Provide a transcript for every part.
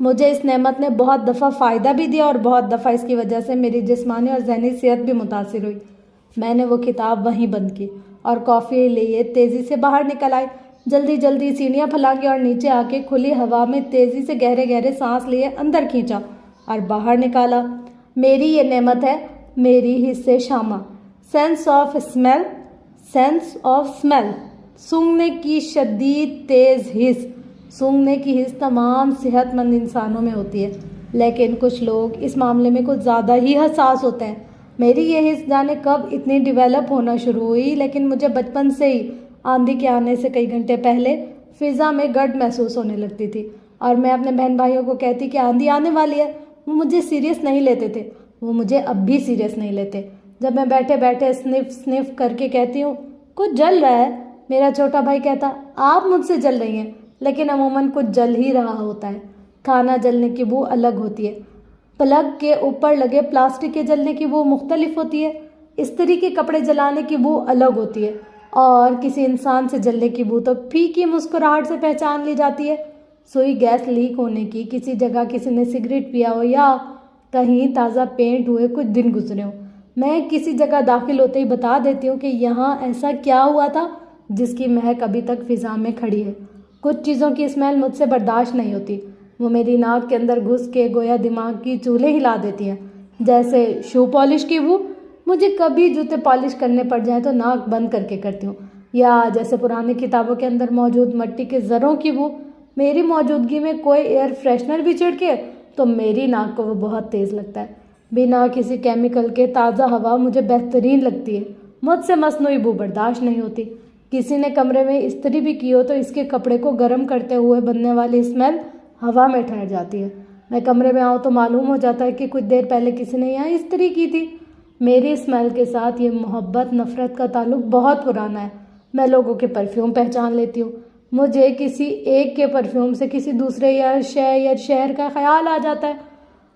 مجھے اس نعمت نے بہت دفعہ فائدہ بھی دیا اور بہت دفعہ اس کی وجہ سے میری جسمانی اور ذہنی صحت بھی متاثر ہوئی۔ میں نے وہ کتاب وہیں بند کی اور کافی لیے تیزی سے باہر نکل آئی۔ جلدی جلدی سیڑھیاں پھلانگی اور نیچے آ کے کھلی ہوا میں تیزی سے گہرے گہرے سانس لیے اندر کھینچا اور باہر نکالا۔ میری یہ نعمت ہے، میری حس شامہ، sense of smell, sense of smell, سونگھنے کی شدید تیز حس۔ سونگھنے کی حس تمام صحت مند انسانوں میں ہوتی ہے، لیکن کچھ لوگ اس معاملے میں کچھ زیادہ ہی حساس ہوتے ہیں۔ میری یہ حس جانے کب اتنی ڈیولپ ہونا شروع ہوئی، لیکن مجھے بچپن سے ہی آندھی کے آنے سے کئی گھنٹے پہلے فضا میں گرد محسوس ہونے لگتی تھی اور میں اپنے بہن بھائیوں کو کہتی کہ آندھی آنے والی ہے۔ وہ مجھے سیریس نہیں لیتے تھے، وہ مجھے اب بھی سیریس نہیں لیتے۔ جب میں بیٹھے بیٹھے سنف کر کے کہتی ہوں کچھ جل رہا ہے، میرا چھوٹا بھائی کہتا آپ مجھ سے جل رہی ہیں، لیکن عموماً کچھ جل ہی رہا ہوتا ہے۔ کھانا جلنے کی بو الگ ہوتی ہے، پلگ کے اوپر لگے پلاسٹک کے جلنے کی بو مختلف ہوتی ہے، استری کے کپڑے جلانے کی بو الگ ہوتی ہے، اور کسی انسان سے جلنے کی بو تو پھیکی مسکراہٹ سے پہچان لی جاتی ہے۔ سوئی گیس لیک ہونے کی، کسی جگہ کسی نے سگریٹ پیا ہو یا کہیں تازہ پینٹ ہوئے کچھ دن گزرے ہوں، میں کسی جگہ داخل ہوتے ہی بتا دیتی ہوں کہ یہاں ایسا کیا ہوا تھا جس کی مہک ابھی تک فضا میں کھڑی ہے۔ کچھ چیزوں کی اسمیل مجھ سے برداشت نہیں ہوتی، وہ میری ناک کے اندر گھس کے گویا دماغ کی چولہے ہلا دیتی ہیں، جیسے شو پالش کی بو۔ مجھے کبھی جوتے پالش کرنے پڑ جائیں تو ناک بند کر کے کرتی ہوں، یا جیسے پرانی کتابوں کے اندر موجود مٹی کے ذروں کی بو۔ میری موجودگی میں کوئی ایئر فریشنر بھی چھڑکے تو میری ناک کو وہ بہت تیز لگتا ہے۔ بنا کسی کیمیکل کے تازہ ہوا مجھے بہترین لگتی ہے، مجھ سے مصنوعی بو برداشت نہیں ہوتی۔ کسی نے کمرے میں استری بھی کی ہو تو اس کے کپڑے کو گرم کرتے ہوئے بننے والی اسمیل ہوا میں ٹھہر جاتی ہے۔ میں کمرے میں آؤں تو معلوم ہو جاتا ہے کہ کچھ دیر پہلے کسی نے یہاں استری کی تھی۔ میری اسمیل کے ساتھ یہ محبت نفرت کا تعلق بہت پرانا ہے۔ میں لوگوں کے پرفیوم پہچان لیتی ہوں، مجھے کسی ایک کے پرفیوم سے کسی دوسرے یا شہر کا خیال آ جاتا ہے،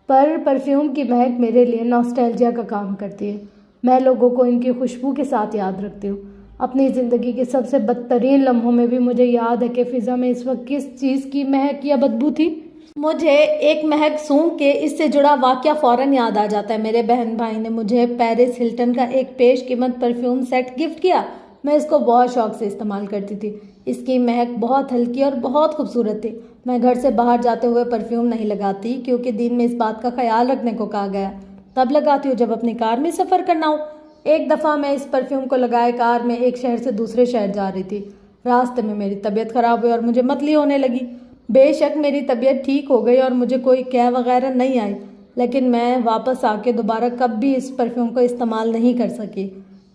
پر پرفیوم کی مہک میرے لیے ناسٹیلجیا کا کام کرتی ہے۔ میں لوگوں کو ان کی خوشبو کے ساتھ یاد رکھتی ہوں۔ اپنی زندگی کے سب سے بدترین لمحوں میں بھی مجھے یاد ہے کہ فضا میں اس وقت کس چیز کی مہک یا بدبو تھی۔ مجھے ایک مہک سونگھ کے اس سے جڑا واقعہ فوراً یاد آ جاتا ہے۔ میرے بہن بھائی نے مجھے پیرس ہلٹن کا ایک پیش قیمت پرفیوم سیٹ گفٹ کیا۔ میں اس کو بہت شوق سے استعمال کرتی تھی۔ اس کی مہک بہت ہلکی اور بہت خوبصورت تھی۔ میں گھر سے باہر جاتے ہوئے پرفیوم نہیں لگاتی کیونکہ دین میں اس بات کا خیال رکھنے کو کہا گیا، تب لگاتی ہوں جب اپنی کار میں سفر کرنا ہو۔ ایک دفعہ میں اس پرفیوم کو لگائے کار میں ایک شہر سے دوسرے شہر جا رہی تھی۔ راستے میں میری طبیعت خراب ہوئی اور مجھے متلی ہونے لگی۔ بے شک میری طبیعت ٹھیک ہو گئی اور مجھے کوئی قے وغیرہ نہیں آئی، لیکن میں واپس آ کے دوبارہ کبھی اس پرفیوم کو استعمال نہیں کر سکی۔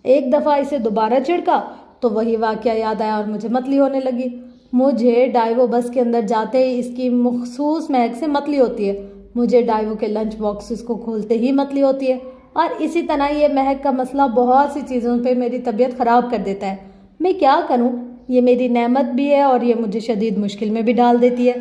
ایک دفعہ اسے دوبارہ چھڑکا تو وہی واقعہ یاد آیا اور مجھے متلی ہونے لگی۔ مجھے ڈائیو بس کے اندر جاتے ہی اس کی مخصوص مہک سے متلی ہوتی ہے۔ مجھے ڈائیو کے لنچ باکسز کو کھولتے ہی متلی ہوتی ہے، اور اسی طرح یہ مہک کا مسئلہ بہت سی چیزوں پہ میری طبیعت خراب کر دیتا ہے۔ میں کیا کروں، یہ میری نعمت بھی ہے اور یہ مجھے شدید مشکل میں بھی ڈال دیتی ہے۔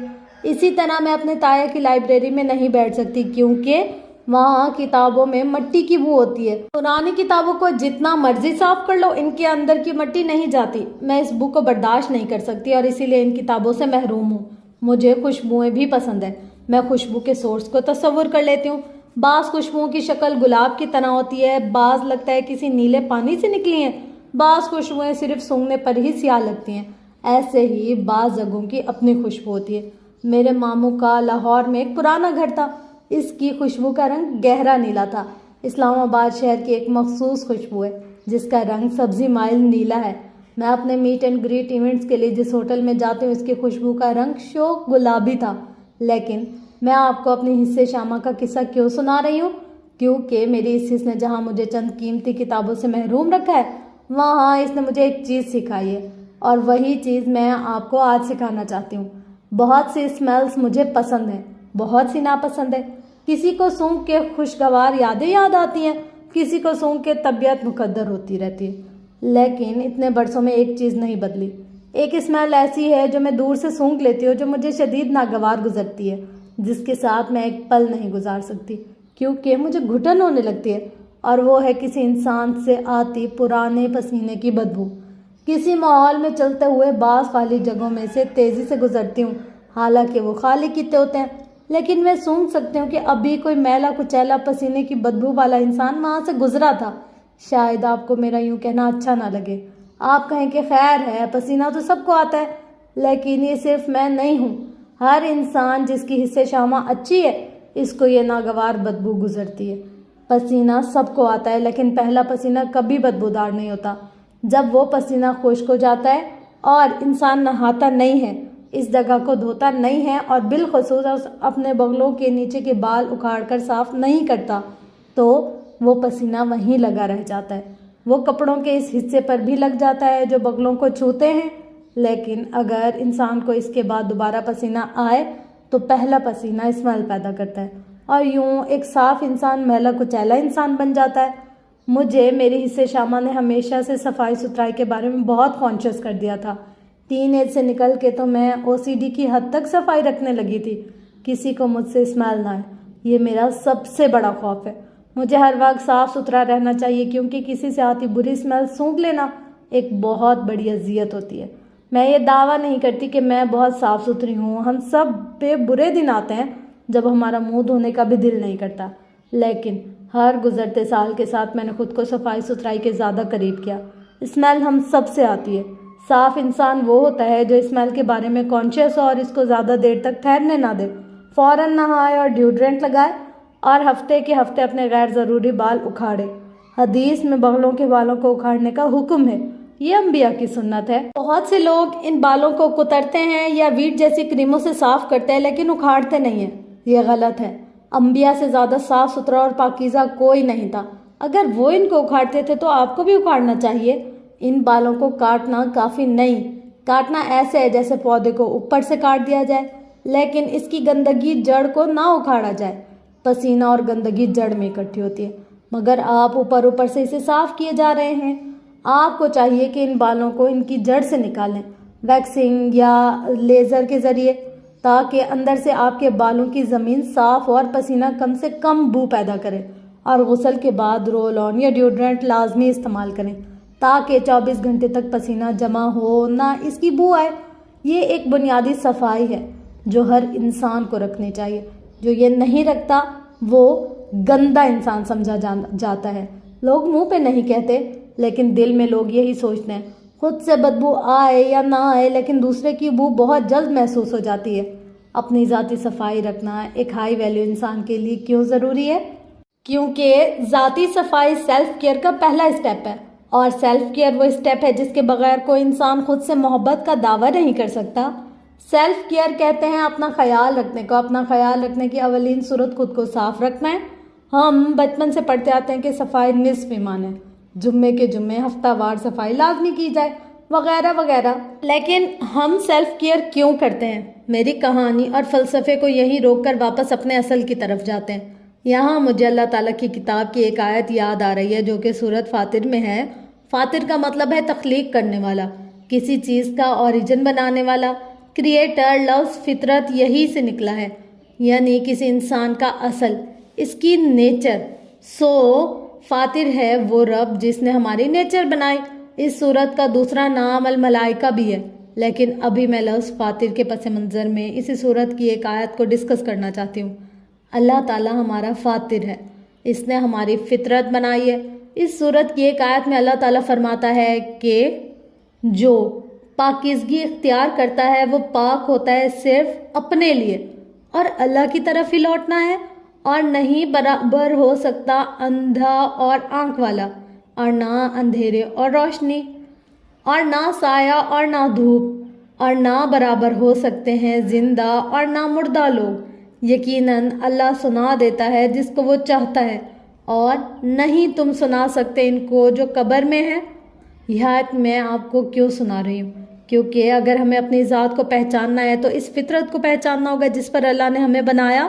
اسی طرح میں اپنے تایا کی لائبریری میں نہیں بیٹھ سکتی کیونکہ وہاں کتابوں میں مٹی کی بو ہوتی ہے۔ پرانی کتابوں کو جتنا مرضی صاف کر لو، ان کے اندر کی مٹی نہیں جاتی۔ میں اس بو کو برداشت نہیں کر سکتی اور اسی لیے ان کتابوں سے محروم ہوں۔ مجھے خوشبوئیں بھی پسند ہیں۔ میں خوشبو کے سورس کو تصور کر لیتی ہوں۔ بعض خوشبوؤں کی شکل گلاب کی طرح ہوتی ہے، بعض لگتا ہے کسی نیلے پانی سے نکلی ہیں، بعض خوشبوئیں صرف سونگھنے پر ہی سیاہ لگتی ہیں۔ ایسے ہی بعض جگہوں کی اپنی خوشبو ہوتی ہے۔ میرے ماموں کا لاہور میں ایک پرانا گھر تھا، اس کی خوشبو کا رنگ گہرا نیلا تھا۔ اسلام آباد شہر کی ایک مخصوص خوشبو ہے جس کا رنگ سبزی مائل نیلا ہے۔ میں اپنے میٹ اینڈ گریٹ ایونٹس کے لیے جس ہوٹل میں جاتی ہوں اس کی خوشبو کا رنگ شوق گلابی تھا۔ لیکن میں آپ کو اپنی حصے شامہ کا قصہ کیوں سنا رہی ہوں؟ کیونکہ میری اس حص نے جہاں مجھے چند قیمتی کتابوں سے محروم رکھا ہے، وہاں اس نے مجھے ایک چیز سکھائی ہے، اور وہی چیز میں آپ کو آج سکھانا چاہتی ہوں۔ بہت سی اسمیلز مجھے پسند ہیں، بہت سی ناپسند ہے۔ کسی کو سونگھ کے خوشگوار یادیں یاد آتی ہیں، کسی کو سونگھ کے طبیعت مقدر ہوتی رہتی ہے، لیکن اتنے برسوں میں ایک چیز نہیں بدلی۔ ایک اسمیل ایسی ہے جو میں دور سے سونگھ لیتی ہوں، جو مجھے شدید ناگوار گزرتی ہے، جس کے ساتھ میں ایک پل نہیں گزار سکتی کیونکہ مجھے گھٹن ہونے لگتی ہے، اور وہ ہے کسی انسان سے آتی پرانے پسینے کی بدبو۔ کسی ماحول میں چلتے ہوئے بعض خالی جگہوں میں سے تیزی سے گزرتی ہوں، حالانکہ وہ خالی کتے ہوتے ہیں۔ لیکن میں سونگھ سکتی ہوں کہ ابھی کوئی میلا کچیلا پسینے کی بدبو والا انسان وہاں سے گزرا تھا۔ شاید آپ کو میرا یوں کہنا اچھا نہ لگے، آپ کہیں کہ خیر ہے، پسینہ تو سب کو آتا ہے، لیکن یہ صرف میں نہیں ہوں، ہر انسان جس کی حصے شامہ اچھی ہے اس کو یہ ناگوار بدبو گزرتی ہے۔ پسینہ سب کو آتا ہے، لیکن پہلا پسینہ کبھی بدبودار نہیں ہوتا۔ جب وہ پسینہ خشک ہو جاتا ہے اور انسان نہاتا نہیں ہے، اس جگہ کو دھوتا نہیں ہے اور بالخصوص اپنے بغلوں کے نیچے کے بال اکھاڑ کر صاف نہیں کرتا، تو وہ پسینہ وہیں لگا رہ جاتا ہے۔ وہ کپڑوں کے اس حصے پر بھی لگ جاتا ہے جو بغلوں کو چھوتے ہیں، لیکن اگر انسان کو اس کے بعد دوبارہ پسینہ آئے تو پہلا پسینہ اسمیل پیدا کرتا ہے اور یوں ایک صاف انسان میلا کچیلا انسان بن جاتا ہے۔ مجھے میری حصے شامہ نے ہمیشہ سے صفائی ستھرائی کے بارے میں بہت کانشیس کر دیا تھا۔ ٹین ایج سے نکل کے تو میں OCD کی حد تک صفائی رکھنے لگی تھی، کسی کو مجھ سے اسمیل نہ آئے، یہ میرا سب سے بڑا خوف ہے۔ مجھے ہر وقت صاف ستھرا رہنا چاہیے، کیونکہ کسی سے آتی بری اسمیل سونگھ لینا ایک بہت بڑی اذیت ہوتی ہے۔ میں یہ دعویٰ نہیں کرتی کہ میں بہت صاف ستھری ہوں، ہم سب پہ برے دن آتے ہیں جب ہمارا منہ دھونے کا بھی دل نہیں کرتا، لیکن ہر گزرتے سال کے ساتھ میں نے خود کو صفائی ستھرائی کے زیادہ قریب کیا۔ اسمیل ہم سب سے آتی ہے۔ صاف انسان وہ ہوتا ہے جو اسمیل کے بارے میں کانشیس ہو اور اس کو زیادہ دیر تک ٹھہرنے نہ دے، فوراً نہائے اور ڈیوڈرنٹ لگائے اور ہفتے کے ہفتے اپنے غیر ضروری بال اکھاڑے۔ حدیث میں بغلوں کے بالوں کو اکھاڑنے کا حکم ہے، یہ انبیاء کی سنت ہے۔ بہت سے لوگ ان بالوں کو کترتے ہیں یا ویٹ جیسی کریموں سے صاف کرتے ہیں، لیکن اکھاڑتے نہیں ہیں، یہ غلط ہے۔ انبیاء سے زیادہ صاف ستھرا اور پاکیزہ کوئی نہیں تھا، اگر وہ ان کو اکھاڑتے تھے تو آپ کو بھی اکھاڑنا چاہیے۔ ان بالوں کو کاٹنا کافی نہیں، کاٹنا ایسے ہے جیسے پودے کو اوپر سے کاٹ دیا جائے، لیکن اس کی گندگی جڑ کو نہ اکھاڑا جائے۔ پسینہ اور گندگی جڑ میں اکٹھی ہوتی ہے، مگر آپ اوپر سے اسے صاف کیے جا رہے ہیں۔ آپ کو چاہیے کہ ان بالوں کو ان کی جڑ سے نکالیں، ویکسنگ یا لیزر کے ذریعے، تاکہ اندر سے آپ کے بالوں کی زمین صاف اور پسینہ کم سے کم بو پیدا کرے، اور غسل کے بعد رول آن یا ڈیوڈرنٹ لازمی استعمال کریں تاکہ 24 گھنٹے تک پسینہ جمع ہو نہ اس کی بو آئے۔ یہ ایک بنیادی صفائی ہے جو ہر انسان کو رکھنی چاہیے، جو یہ نہیں رکھتا وہ گندا انسان سمجھا جاتا ہے۔ لوگ منہ پہ نہیں کہتے، لیکن دل میں لوگ یہی سوچتے ہیں، خود سے بدبو آئے یا نہ آئے لیکن دوسرے کی بو بہت جلد محسوس ہو جاتی ہے۔ اپنی ذاتی صفائی رکھنا ایک ہائی ویلیو انسان کے لیے کیوں ضروری ہے؟ کیونکہ ذاتی صفائی سیلف کیئر کا پہلا اسٹیپ ہے، اور سیلف کیئر وہ اسٹیپ ہے جس کے بغیر کوئی انسان خود سے محبت کا دعویٰ نہیں کر سکتا۔ سیلف کیئر کہتے ہیں اپنا خیال رکھنے کو۔ اپنا خیال رکھنے کی اولین صورت خود کو صاف رکھنا ہے۔ ہم بچپن سے پڑھتے آتے ہیں کہ صفائی نصف ایمان ہے، جمعے کے جمعے ہفتہ وار صفائی لازمی کی جائے، وغیرہ وغیرہ۔ لیکن ہم سیلف کیئر کیوں کرتے ہیں؟ میری کہانی اور فلسفے کو یہیں روک کر واپس اپنے اصل کی طرف جاتے ہیں۔ یہاں مجھے اللہ تعالیٰ کی کتاب کی ایک آیت یاد آ رہی ہے جو کہ سورۃ فاطر میں ہے۔ فاطر کا مطلب ہے تخلیق کرنے والا، کسی چیز کا اوریجن بنانے والا، کریٹر۔ لفظ فطرت یہی سے نکلا ہے، یعنی کسی انسان کا اصل، اس کی نیچر۔ فاطر ہے وہ رب جس نے ہماری نیچر بنائی۔ اس سورت کا دوسرا نام الملائکہ بھی ہے، لیکن ابھی میں لفظ فاطر کے پس منظر میں اسی سورت کی ایک آیت کو ڈسکس کرنا چاہتی ہوں۔ اللہ تعالیٰ ہمارا فاطر ہے، اس نے ہماری فطرت بنائی ہے۔ اس سورت کی ایک آیت میں اللہ تعالیٰ فرماتا ہے کہ جو پاکیزگی اختیار کرتا ہے وہ پاک ہوتا ہے صرف اپنے لیے، اور اللہ کی طرف ہی لوٹنا ہے، اور نہیں برابر ہو سکتا اندھا اور آنکھ والا، اور نہ اندھیرے اور روشنی، اور نہ سایہ اور نہ دھوپ، اور نہ برابر ہو سکتے ہیں زندہ اور نہ مردہ لوگ۔ یقیناً اللہ سنا دیتا ہے جس کو وہ چاہتا ہے، اور نہیں تم سنا سکتے ان کو جو قبر میں ہے۔ یہ آیت میں آپ کو کیوں سنا رہی ہوں؟ کیونکہ اگر ہمیں اپنی ذات کو پہچاننا ہے تو اس فطرت کو پہچاننا ہوگا جس پر اللہ نے ہمیں بنایا۔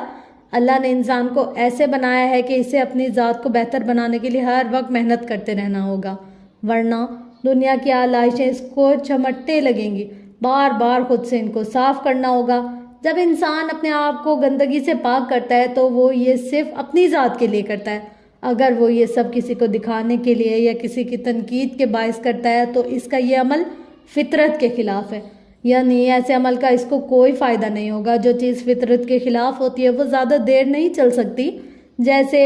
اللہ نے انسان کو ایسے بنایا ہے کہ اسے اپنی ذات کو بہتر بنانے کے لیے ہر وقت محنت کرتے رہنا ہوگا، ورنہ دنیا کی آلائشیں اس کو چمٹنے لگیں گی۔ بار بار خود سے ان کو صاف کرنا ہوگا۔ جب انسان اپنے آپ کو گندگی سے پاک کرتا ہے تو وہ یہ صرف اپنی ذات کے لیے کرتا ہے۔ اگر وہ یہ سب کسی کو دکھانے کے لیے یا کسی کی تنقید کے باعث کرتا ہے تو اس کا یہ عمل فطرت کے خلاف ہے۔ یعنی ایسے عمل کا اس کو کوئی فائدہ نہیں ہوگا۔ جو چیز فطرت کے خلاف ہوتی ہے وہ زیادہ دیر نہیں چل سکتی۔ جیسے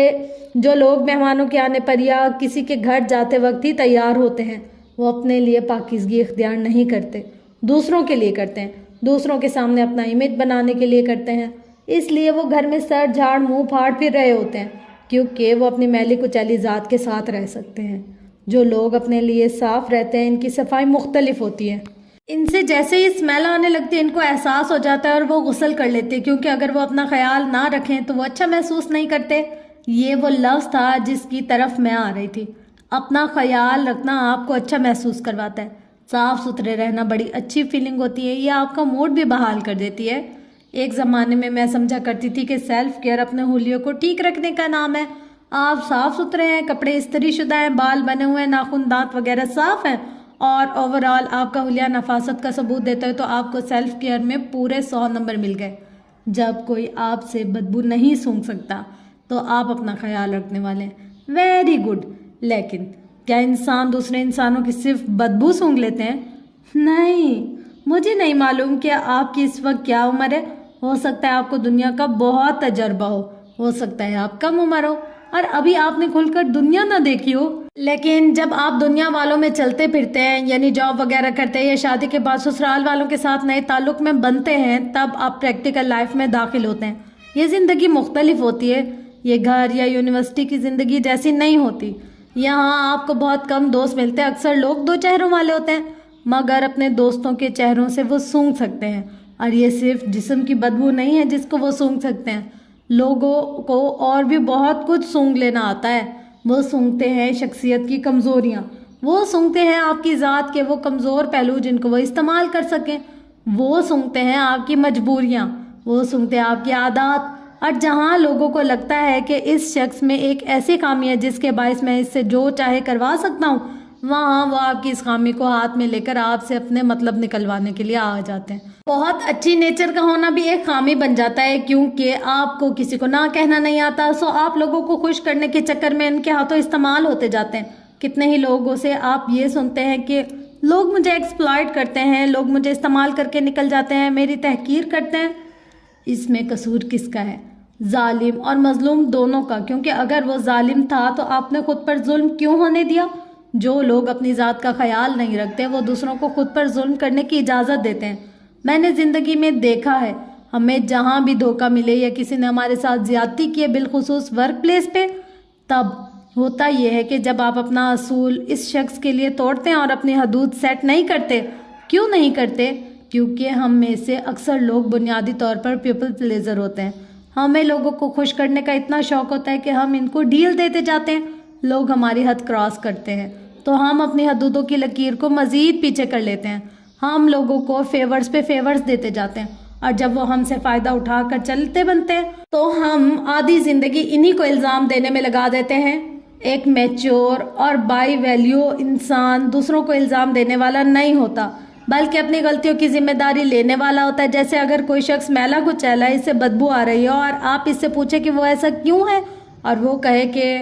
جو لوگ مہمانوں کے آنے پر یا کسی کے گھر جاتے وقت ہی تیار ہوتے ہیں، وہ اپنے لیے پاکیزگی اختیار نہیں کرتے، دوسروں کے لیے کرتے ہیں، دوسروں کے سامنے اپنا امیج بنانے کے لیے کرتے ہیں۔ اس لیے وہ گھر میں سر جھاڑ منہ پھاڑ پھر رہے ہوتے ہیں، کیونکہ وہ اپنی میلی کچیلی ذات کے ساتھ رہ سکتے ہیں۔ جو لوگ اپنے لیے صاف رہتے ہیں ان کی صفائی مختلف ہوتی ہے۔ ان سے جیسے ہی اسمیل آنے لگتی ہے ان کو احساس ہو جاتا ہے اور وہ غسل کر لیتے ہیں، کیونکہ اگر وہ اپنا خیال نہ رکھیں تو وہ اچھا محسوس نہیں کرتے۔ یہ وہ لفظ تھا جس کی طرف میں آ رہی تھی۔ اپنا خیال رکھنا آپ کو اچھا محسوس کرواتا ہے۔ صاف ستھرے رہنا بڑی اچھی فیلنگ ہوتی ہے، یہ آپ کا موڈ بھی بحال کر دیتی ہے۔ ایک زمانے میں سمجھا کرتی تھی کہ سیلف کیئر اپنے حلیے کو ٹھیک رکھنے کا نام ہے۔ آپ صاف ستھرے ہیں، کپڑے استری شدہ ہیں، بال بنے ہوئے ہیں، ناخن دانت وغیرہ صاف ہیں اور اوورآل آپ کا حلیہ نفاست کا ثبوت دیتا ہے تو آپ کو سیلف کیئر میں پورے 100 نمبر مل گئے۔ جب کوئی آپ سے بدبو نہیں سونگھ سکتا تو آپ اپنا خیال رکھنے والے ہیں، ویری گڈ۔ لیکن کیا انسان دوسرے انسانوں کی صرف بدبو سونگھ لیتے ہیں؟ نہیں، مجھے نہیں معلوم کہ آپ کی اس وقت کیا عمر ہے۔ ہو سکتا ہے آپ کو دنیا کا بہت تجربہ ہو سکتا ہے آپ کم عمر ہو اور ابھی آپ نے کھل کر دنیا نہ دیکھی ہو۔ لیکن جب آپ دنیا والوں میں چلتے پھرتے ہیں، یعنی جاب وغیرہ کرتے ہیں یا شادی کے بعد سسرال والوں کے ساتھ نئے تعلق میں بنتے ہیں، تب آپ پریکٹیکل لائف میں داخل ہوتے ہیں۔ یہ زندگی مختلف ہوتی ہے، یہ گھر یا یونیورسٹی کی زندگی جیسی نہیں ہوتی۔ یہاں آپ کو بہت کم دوست ملتے ہیں، اکثر لوگ دو چہروں والے ہوتے ہیں، مگر اپنے دوستوں کے چہروں سے وہ سونگھ سکتے ہیں۔ اور یہ صرف جسم کی بدبو نہیں ہے جس کو وہ سونگھ سکتے ہیں، لوگوں کو اور بھی بہت کچھ سونگھ لینا آتا ہے۔ وہ سونگھتے ہیں شخصیت کی کمزوریاں، وہ سونگھتے ہیں آپ کی ذات کے وہ کمزور پہلو جن کو وہ استعمال کر سکیں، وہ سونگھتے ہیں آپ کی مجبوریاں، وہ سونگھتے ہیں آپ کی عادات۔ اور جہاں لوگوں کو لگتا ہے کہ اس شخص میں ایک ایسی خامی ہے جس کے باعث میں اس سے جو چاہے کروا سکتا ہوں، وہاں وہ آپ کی اس خامی کو ہاتھ میں لے کر آپ سے اپنے مطلب نکلوانے کے لیے آ جاتے ہیں۔ بہت اچھی نیچر کا ہونا بھی ایک خامی بن جاتا ہے، کیونکہ آپ کو کسی کو نہ کہنا نہیں آتا، سو آپ لوگوں کو خوش کرنے کے چکر میں ان کے ہاتھوں استعمال ہوتے جاتے ہیں۔ کتنے ہی لوگوں سے آپ یہ سنتے ہیں کہ لوگ مجھے ایکسپلائٹ کرتے ہیں، لوگ مجھے استعمال کر کے نکل جاتے ہیں، میری تحقیر کرتے ہیں۔ اس میں قصور کس کا ہے؟ ظالم اور مظلوم دونوں کا، کیونکہ اگر وہ ظالم تھا تو آپ نے خود پر ظلم کیوں ہونے دیا؟ جو لوگ اپنی ذات کا خیال نہیں رکھتے وہ دوسروں کو خود پر ظلم کرنے کی اجازت دیتے ہیں۔ میں نے زندگی میں دیکھا ہے، ہمیں جہاں بھی دھوکہ ملے یا کسی نے ہمارے ساتھ زیادتی کی ہے، بالخصوص ورک پلیس پہ، تب ہوتا یہ ہے کہ جب آپ اپنا اصول اس شخص کے لیے توڑتے ہیں اور اپنی حدود سیٹ نہیں کرتے۔ کیوں نہیں کرتے؟ کیونکہ ہم میں سے اکثر لوگ بنیادی طور پر پیپل پلیزر ہوتے ہیں۔ ہمیں لوگوں کو خوش کرنے کا اتنا شوق ہوتا ہے کہ ہم ان کو ڈیل دیتے جاتے ہیں۔ لوگ ہماری حد کراس کرتے ہیں تو ہم اپنی حدودوں کی لکیر کو مزید پیچھے کر لیتے ہیں۔ ہم لوگوں کو فیورز پہ فیورز دیتے جاتے ہیں اور جب وہ ہم سے فائدہ اٹھا کر چلتے بنتے ہیں تو ہم آدھی زندگی انہی کو الزام دینے میں لگا دیتے ہیں۔ ایک میچور اور بائی ویلیو انسان دوسروں کو الزام دینے والا نہیں ہوتا، بلکہ اپنی غلطیوں کی ذمہ داری لینے والا ہوتا ہے۔ جیسے اگر کوئی شخص میلا کچیلا ہے، اس سے بدبو آ رہی ہے اور آپ اس سے پوچھیں کہ وہ ایسا کیوں ہے، اور وہ کہے کہ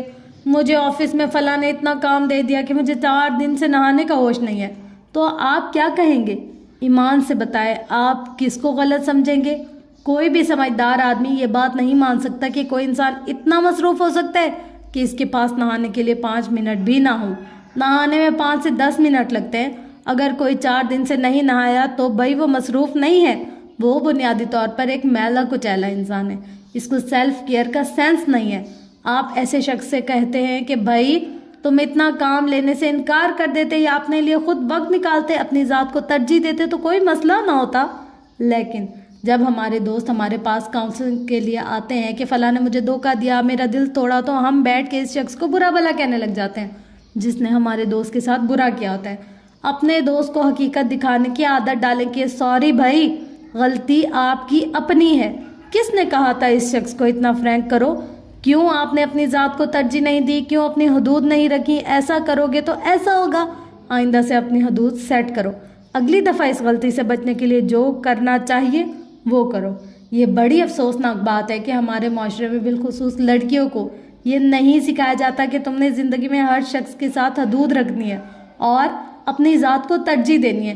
مجھے آفس میں فلاں نے اتنا کام دے دیا کہ مجھے 4 دن سے نہانے کا ہوش نہیں ہے، تو آپ کیا کہیں گے؟ ایمان سے بتائیں، آپ کس کو غلط سمجھیں گے؟ کوئی بھی سمجھدار آدمی یہ بات نہیں مان سکتا کہ کوئی انسان اتنا مصروف ہو سکتا ہے کہ اس کے پاس نہانے کے لیے 5 منٹ بھی نہ ہو۔ نہانے میں 5 سے 10 منٹ لگتے ہیں۔ اگر کوئی 4 دن سے نہیں نہایا تو بھائی وہ مصروف نہیں ہے، وہ بنیادی طور پر ایک میلا کچیلا انسان ہے، اس کو سیلف کیئر کا سینس نہیں ہے۔ آپ ایسے شخص سے کہتے ہیں کہ بھائی تم اتنا کام لینے سے انکار کر دیتے یا اپنے لیے خود وقت نکالتے، اپنی ذات کو ترجیح دیتے تو کوئی مسئلہ نہ ہوتا۔ لیکن جب ہمارے دوست ہمارے پاس کاؤنسلنگ کے لیے آتے ہیں کہ فلاں نے مجھے دھوکہ دیا، میرا دل توڑا، تو ہم بیٹھ کے اس شخص کو برا بھلا کہنے لگ جاتے ہیں جس نے ہمارے دوست کے ساتھ برا کیا ہوتا ہے۔ اپنے دوست کو حقیقت دکھانے کی عادت ڈالیں کہ سوری بھائی، غلطی آپ کی اپنی ہے، کس نے کہا تھا اس شخص کو اتنا فرینک کرو؟ کیوں آپ نے اپنی ذات کو ترجیح نہیں دی؟ کیوں اپنی حدود نہیں رکھی؟ ایسا کرو گے تو ایسا ہوگا۔ آئندہ سے اپنی حدود سیٹ کرو، اگلی دفعہ اس غلطی سے بچنے کے لیے جو کرنا چاہیے وہ کرو۔ یہ بڑی افسوسناک بات ہے کہ ہمارے معاشرے میں بالخصوص لڑکیوں کو یہ نہیں سکھایا جاتا کہ تم نے زندگی میں ہر شخص کے ساتھ حدود رکھنی ہے اور اپنی ذات کو ترجیح دینی ہے۔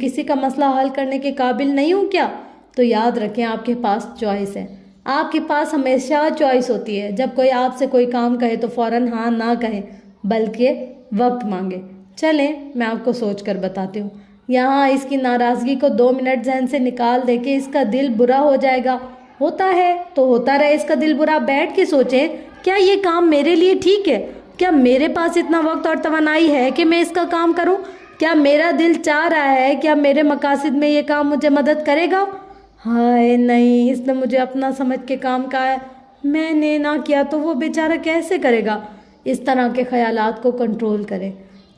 کسی کا مسئلہ حل کرنے کے قابل نہیں ہوں کیا؟ تو یاد رکھیں آپ کے پاس چوائس ہے، آپ کے پاس ہمیشہ چوائس ہوتی ہے۔ جب کوئی آپ سے کوئی کام کہے تو فوراً ہاں نہ کہیں، بلکہ وقت مانگے۔ چلیں میں آپ کو سوچ کر بتاتی ہوں۔ یہاں اس کی ناراضگی کو 2 منٹ ذہن سے نکال دے کہ اس کا دل برا ہو جائے گا۔ ہوتا ہے تو ہوتا رہے اس کا دل برا۔ بیٹھ کے سوچیں، کیا یہ کام میرے لیے ٹھیک ہے؟ کیا میرے پاس اتنا وقت اور توانائی ہے کہ میں اس کا کام کروں؟ کیا میرا دل چاہ رہا ہے؟ کیا میرے مقاصد میں یہ کام مجھے مدد کرے گا؟ ہائے نہیں، اس نے مجھے اپنا سمجھ کے کام کہا ہے، میں نے نہ کیا تو وہ بیچارہ کیسے کرے گا؟ اس طرح کے خیالات کو کنٹرول کریں۔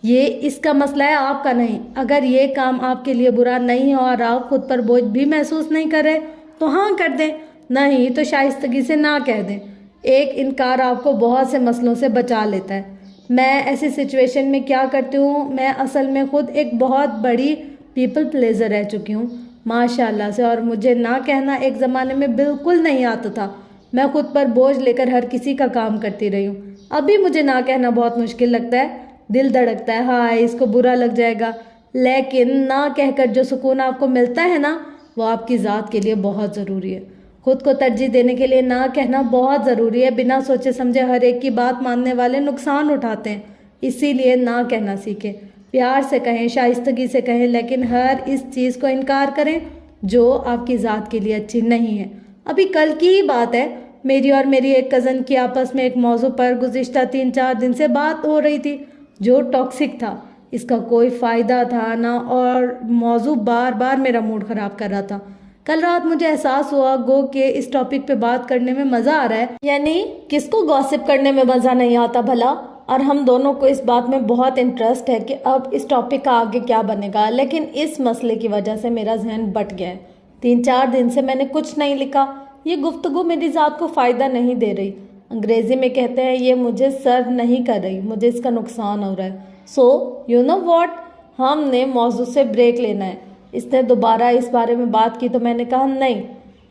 یہ اس کا مسئلہ ہے، آپ کا نہیں۔ اگر یہ کام آپ کے لیے برا نہیں ہے اور آپ خود پر بوجھ بھی محسوس نہیں کر رہے تو ہاں کر دیں، نہیں تو شائستگی سے نہ کہہ دیں۔ ایک انکار آپ کو بہت سے مسئلوں سے بچا لیتا ہے۔ میں ایسی سچویشن میں کیا کرتی ہوں، میں اصل میں خود ایک بہت بڑی پیپل پلیزر رہ چکی ہوں ماشاء اللہ سے، اور مجھے نہ کہنا ایک زمانے میں بالکل نہیں آتا تھا۔ میں خود پر بوجھ لے کر ہر کسی کا کام کرتی رہی ہوں۔ ابھی مجھے نہ کہنا بہت مشکل لگتا ہے، دل دھڑکتا ہے، ہائے اس کو برا لگ جائے گا، لیکن نہ کہہ کر جو سکون آپ کو ملتا ہے نا، وہ آپ کی ذات کے لیے بہت ضروری ہے۔ خود کو ترجیح دینے کے لیے نہ کہنا بہت ضروری ہے۔ بنا سوچے سمجھے ہر ایک کی بات ماننے والے نقصان اٹھاتے ہیں، اسی لیے نہ کہنا سیکھیں۔ پیار سے کہیں، شائستگی سے کہیں، لیکن ہر اس چیز کو انکار کریں جو آپ کی ذات کے لیے اچھی نہیں ہے۔ ابھی کل کی ہی بات ہے، میری اور میری ایک کزن کی آپس میں ایک موضوع پر گزشتہ 3-4 دن سے بات ہو رہی تھی جو ٹاکسک تھا۔ اس کا کوئی فائدہ تھا نہ، اور موضوع بار بار میرا موڈ خراب کر رہا تھا۔ کل رات مجھے احساس ہوا گو کہ اس ٹاپک پہ بات کرنے میں مزہ آ رہا ہے، یعنی کس کو گوسپ کرنے میں مزہ نہیں آتا بھلا؟ اور ہم دونوں کو اس بات میں بہت انٹرسٹ ہے کہ اب اس ٹاپک کا آگے کیا بنے گا، لیکن اس مسئلے کی وجہ سے میرا ذہن بٹ گیا ہے۔ 3-4 دن سے میں نے کچھ نہیں لکھا۔ یہ گفتگو میری ذات کو فائدہ نہیں دے رہی۔ انگریزی میں کہتے ہیں یہ مجھے سرو نہیں کر رہی، مجھے اس کا نقصان ہو رہا ہے۔ سو یو نو واٹ، ہم نے موضوع سے بریک لینا ہے۔ اس نے دوبارہ اس بارے میں بات کی تو میں نے کہا نہیں،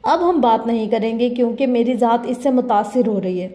اب ہم بات نہیں کریں گے کیونکہ میری ذات اس سے متاثر ہو رہی ہے۔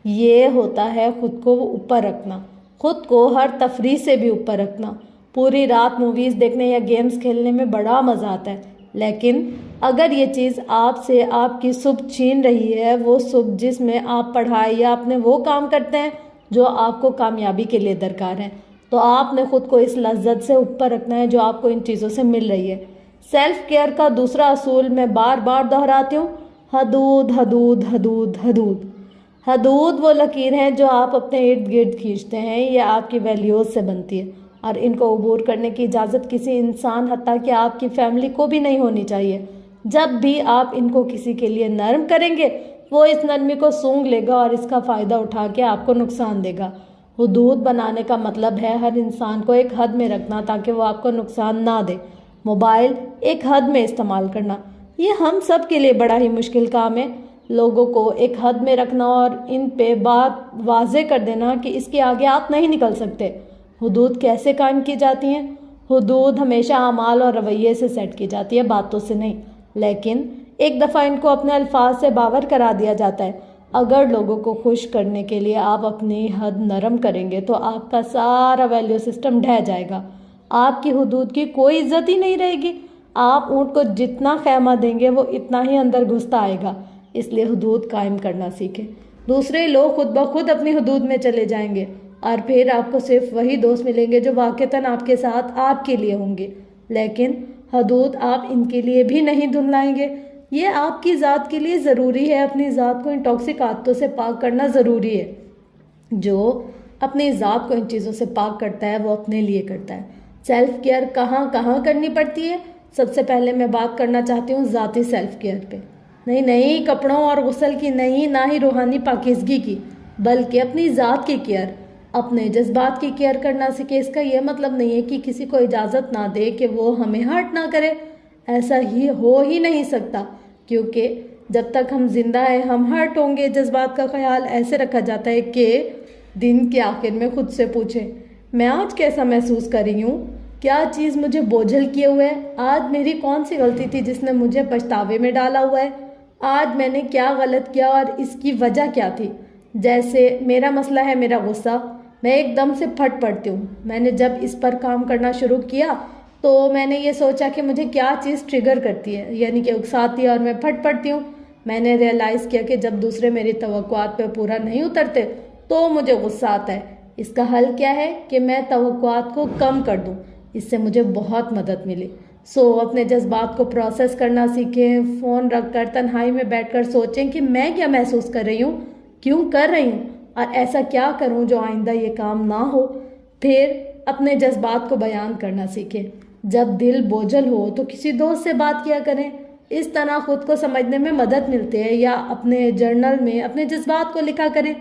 یہ ہوتا ہے خود کو اوپر رکھنا، خود کو ہر تفریح سے بھی اوپر رکھنا۔ پوری رات موویز دیکھنے یا گیمز کھیلنے میں بڑا مزہ آتا ہے، لیکن اگر یہ چیز آپ سے آپ کی صبح چھین رہی ہے، وہ صبح جس میں آپ پڑھائی یا اپنے وہ کام کرتے ہیں جو آپ کو کامیابی کے لیے درکار ہیں، تو آپ نے خود کو اس لذت سے اوپر رکھنا ہے جو آپ کو ان چیزوں سے مل رہی ہے۔ سیلف کیئر کا دوسرا اصول میں بار بار دہراتی ہوں، حدود حدود حدود حدود۔ حدود وہ لکیر ہیں جو آپ اپنے ارد گرد کھینچتے ہیں، یہ آپ کی ویلیوز سے بنتی ہے، اور ان کو عبور کرنے کی اجازت کسی انسان حتیٰ کہ آپ کی فیملی کو بھی نہیں ہونی چاہیے۔ جب بھی آپ ان کو کسی کے لیے نرم کریں گے، وہ اس نرمی کو سونگھ لے گا اور اس کا فائدہ اٹھا کے آپ کو نقصان دے گا۔ حدود بنانے کا مطلب ہے ہر انسان کو ایک حد میں رکھنا تاکہ وہ آپ کو نقصان نہ دے۔ موبائل ایک حد میں استعمال کرنا، یہ ہم سب کے لیے بڑا ہی مشکل کام ہے۔ لوگوں کو ایک حد میں رکھنا اور ان پہ بات واضح کر دینا کہ اس کے آگے آپ نہیں نکل سکتے۔ حدود کیسے قائم کی جاتی ہیں؟ حدود ہمیشہ اعمال اور رویے سے سیٹ کی جاتی ہے، باتوں سے نہیں، لیکن ایک دفعہ ان کو اپنے الفاظ سے باور کرا دیا جاتا ہے۔ اگر لوگوں کو خوش کرنے کے لیے آپ اپنی حد نرم کریں گے تو آپ کا سارا ویلیو سسٹم ڈھہ جائے گا، آپ کی حدود کی کوئی عزت ہی نہیں رہے گی۔ آپ اونٹ کو جتنا خیمہ دیں گے وہ اتنا ہی اندر گھستا آئے گا، اس لیے حدود قائم کرنا سیکھیں۔ دوسرے لوگ خود بخود اپنی حدود میں چلے جائیں گے، اور پھر آپ کو صرف وہی دوست ملیں گے جو واقعتاً آپ کے ساتھ آپ کے لیے ہوں گے، لیکن حدود آپ ان کے لیے بھی نہیں دھندلائیں گے۔ یہ آپ کی ذات کے لیے ضروری ہے، اپنی ذات کو ان ٹاکسک عادتوں سے پاک کرنا ضروری ہے۔ جو اپنی ذات کو ان چیزوں سے پاک کرتا ہے وہ اپنے لیے کرتا ہے۔ سیلف کیئر کہاں کہاں کرنی پڑتی ہے؟ سب سے پہلے میں بات کرنا چاہتی ہوں ذاتی سیلف کیئر پہ۔ نہیں کپڑوں اور غسل کی نہیں، نہ ہی روحانی پاکیزگی کی، بلکہ اپنی ذات کی کیئر، اپنے جذبات کی کیئر کرنا سیکھے۔ اس کا یہ مطلب نہیں ہے کہ کسی کو اجازت نہ دے کہ وہ ہمیں ہرٹ نہ کرے، ایسا ہو ہی نہیں سکتا، کیونکہ جب تک ہم زندہ ہیں ہم ہرٹ ہوں گے۔ جذبات کا خیال ایسے رکھا جاتا ہے کہ دن کے آخر میں خود سے پوچھیں، میں آج کیسا محسوس کر رہی ہوں؟ کیا چیز مجھے بوجھل کیے ہوئے ہے؟ آج میری کون سی غلطی تھی جس نے مجھے پچھتاوے میں ڈالا ہوا ہے؟ آج میں نے کیا غلط کیا اور اس کی وجہ کیا تھی؟ جیسے میرا مسئلہ ہے میرا غصہ، میں ایک دم سے پھٹ پڑتی ہوں۔ میں نے جب اس پر کام کرنا شروع کیا تو میں نے یہ سوچا کہ مجھے کیا چیز ٹریگر کرتی ہے، یعنی کہ اکساتی ہے اور میں پھٹ پڑتی ہوں۔ میں نے ریئلائز کیا کہ جب دوسرے میری توقعات پہ پورا نہیں اترتے تو مجھے غصہ آتا ہے۔ اس کا حل کیا ہے کہ میں توقعات کو کم کر دوں۔ اس سے مجھے بہت مدد ملی۔ اپنے جذبات کو پروسیس کرنا سیکھیں۔ فون رکھ کر تنہائی میں بیٹھ کر سوچیں کہ میں کیا محسوس کر رہی ہوں، کیوں کر رہی ہوں، اور ایسا کیا کروں جو آئندہ یہ کام نہ ہو۔ پھر اپنے جذبات کو بیان کرنا سیکھیں۔ جب دل بوجھل ہو تو کسی دوست سے بات کیا کریں۔ اس طرح خود کو سمجھنے میں مدد ملتی ہے، یا اپنے جرنل میں اپنے جذبات کو لکھا کریں۔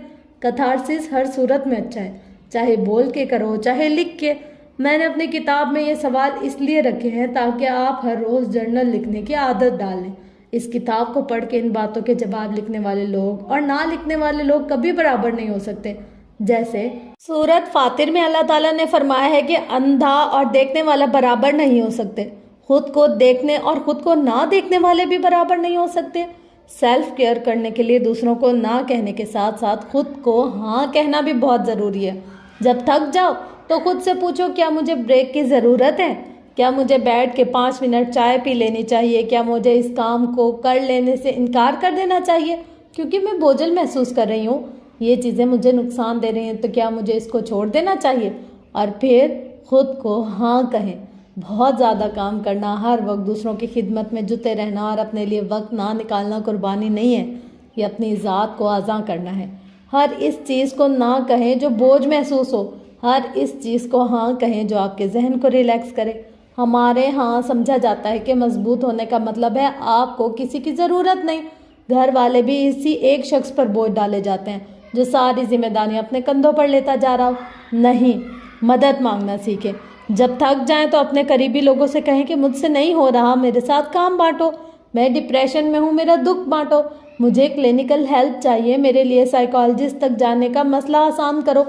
کتھارسس ہر صورت میں اچھا ہے، چاہے بول کے کرو چاہے لکھ کے۔ میں نے اپنی کتاب میں یہ سوال اس لیے رکھے ہیں تاکہ آپ ہر روز جرنل لکھنے کی عادت ڈالیں۔ اس کتاب کو پڑھ کے ان باتوں کے جواب لکھنے والے لوگ اور نہ لکھنے والے لوگ کبھی برابر نہیں ہو سکتے۔ جیسے سورۃ فاطر میں اللہ تعالیٰ نے فرمایا ہے کہ اندھا اور دیکھنے والا برابر نہیں ہو سکتے۔ خود کو دیکھنے اور خود کو نہ دیکھنے والے بھی برابر نہیں ہو سکتے۔ سیلف کیئر کرنے کے لیے دوسروں کو نہ کہنے کے ساتھ ساتھ خود کو ہاں کہنا بھی بہت ضروری ہے۔ جب تھک جاؤ تو خود سے پوچھو، کیا مجھے بریک کی ضرورت ہے؟ کیا مجھے بیٹھ کے 5 منٹ چائے پی لینی چاہیے؟ کیا مجھے اس کام کو کر لینے سے انکار کر دینا چاہیے کیونکہ میں بوجھل محسوس کر رہی ہوں؟ یہ چیزیں مجھے نقصان دے رہی ہیں تو کیا مجھے اس کو چھوڑ دینا چاہیے؟ اور پھر خود کو ہاں کہیں۔ بہت زیادہ کام کرنا، ہر وقت دوسروں کی خدمت میں جتے رہنا اور اپنے لیے وقت نہ نکالنا قربانی نہیں ہے، یہ اپنی ذات کو آزاں کرنا ہے۔ ہر اس چیز کو نہ کہیں جو بوجھ محسوس ہو، ہر اس چیز کو ہاں کہیں جو آپ کے ذہن کو ریلیکس کرے۔ ہمارے ہاں سمجھا جاتا ہے کہ مضبوط ہونے کا مطلب ہے آپ کو کسی کی ضرورت نہیں۔ گھر والے بھی اسی ایک شخص پر بوجھ ڈالے جاتے ہیں جو ساری ذمہ داریاں اپنے کندھوں پر لیتا جا رہا ہو۔ نہیں، مدد مانگنا سیکھیں۔ جب تھک جائیں تو اپنے قریبی لوگوں سے کہیں کہ مجھ سے نہیں ہو رہا، میرے ساتھ کام بانٹو۔ میں ڈپریشن میں ہوں، میرا دکھ بانٹو۔ مجھے کلینکل ہیلپ چاہیے، میرے لیے سائیکالوجسٹ تک جانے کا مسئلہ آسان کرو۔